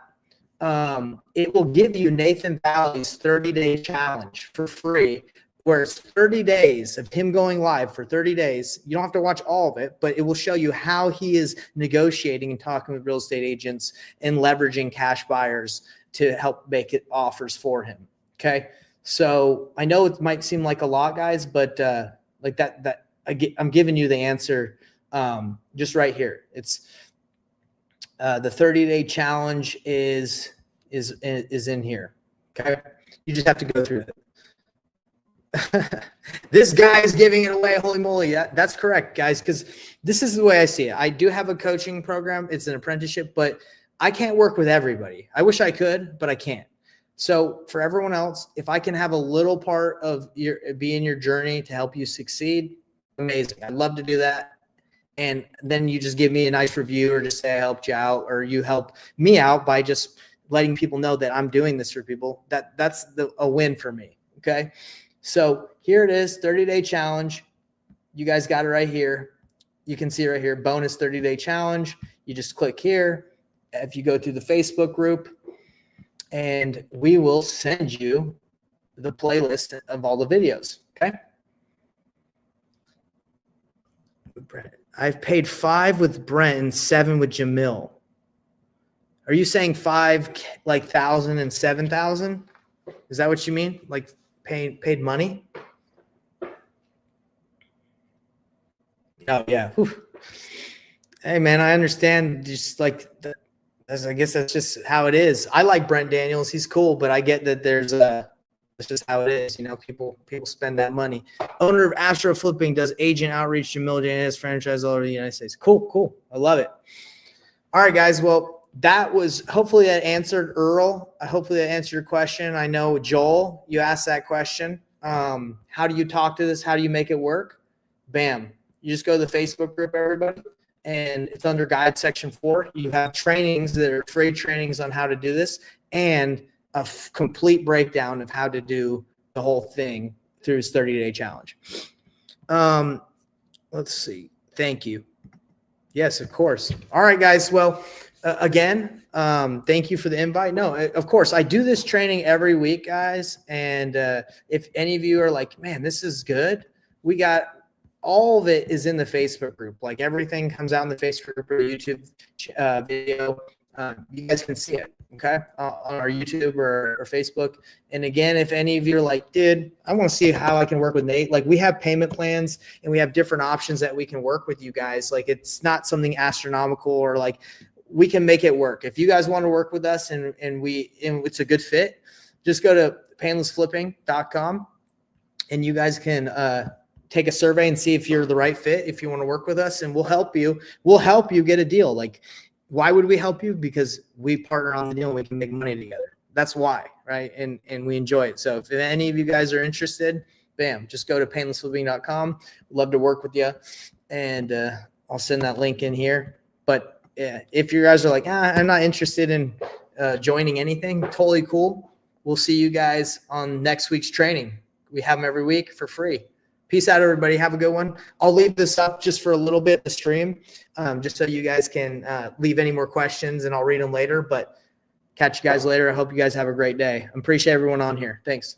it will give you Nathan Valley's 30-day challenge for free, where it's 30 days of him going live for 30 days. You don't have to watch all of it, but it will show you how he is negotiating and talking with real estate agents and leveraging cash buyers to help make it offers for him. Okay. So I know it might seem like a lot, guys, but like that I'm giving you the answer just right here. It's the 30-day challenge is in here. Okay. You just have to go through it. This guy is giving it away. Holy moly. That's correct, guys. Cause this is the way I see it. I do have a coaching program. It's an apprenticeship, but I can't work with everybody. I wish I could, but I can't. So for everyone else, if I can have a little part of be in your journey to help you succeed, amazing. I'd love to do that. And then you just give me a nice review or just say I helped you out, or you help me out by just letting people know that I'm doing this for people. That's a win for me. Okay. So here it is, 30-day challenge. You guys got it right here. You can see it right here, bonus 30-day challenge. You just click here. If you go through the Facebook group, and we will send you the playlist of all the videos. Okay. I've paid 5 with Brent and 7 with Jamil. Are you saying 5 like 1,000 and 7,000? Is that what you mean? Like paid money? Oh yeah. Whew. Hey man, I understand. Just like, I guess that's just how it is. I like Brent Daniels. He's cool, but I get that that's just how it is. You know, people spend that money. Owner of Astro Flipping does agent outreach to millionaires franchise all over the United States. Cool. I love it. All right, guys. Well, that was, hopefully that answered Earl. Hopefully that answered your question. I know Joel, you asked that question. How do you talk to this? How do you make it work? Bam. You just go to the Facebook group, everybody, and it's under guide section 4. You have trainings that are free trainings on how to do this, and a complete breakdown of how to do the whole thing through his 30-day challenge. Let's see. Thank you. Yes, of course. All right, guys. Well, again, thank you for the invite. No, of course, I do this training every week, guys. And if any of you are like, man, this is good, we got all of it is in the Facebook group. Like everything comes out in the Facebook group or YouTube video. You guys can see it, okay, on our YouTube or Facebook. And again, if any of you are like, dude, I want to see how I can work with Nate. Like we have payment plans and we have different options that we can work with you guys. Like it's not something astronomical, or like we can make it work. If you guys want to work with us and it's a good fit, just go to painlessflipping.com and you guys can take a survey and see if you're the right fit, if you want to work with us, and we'll help you. We'll help you get a deal. Like, why would we help you? Because we partner on the deal and we can make money together. That's why, right? And we enjoy it. So if any of you guys are interested, bam, just go to painlessflipping.com. Love to work with you. And I'll send that link in here. But if you guys are like, I'm not interested in joining anything, totally cool. We'll see you guys on next week's training. We have them every week for free. Peace out, everybody. Have a good one. I'll leave this up just for a little bit, the stream, just so you guys can leave any more questions, and I'll read them later. But catch you guys later. I hope you guys have a great day. I appreciate everyone on here. Thanks.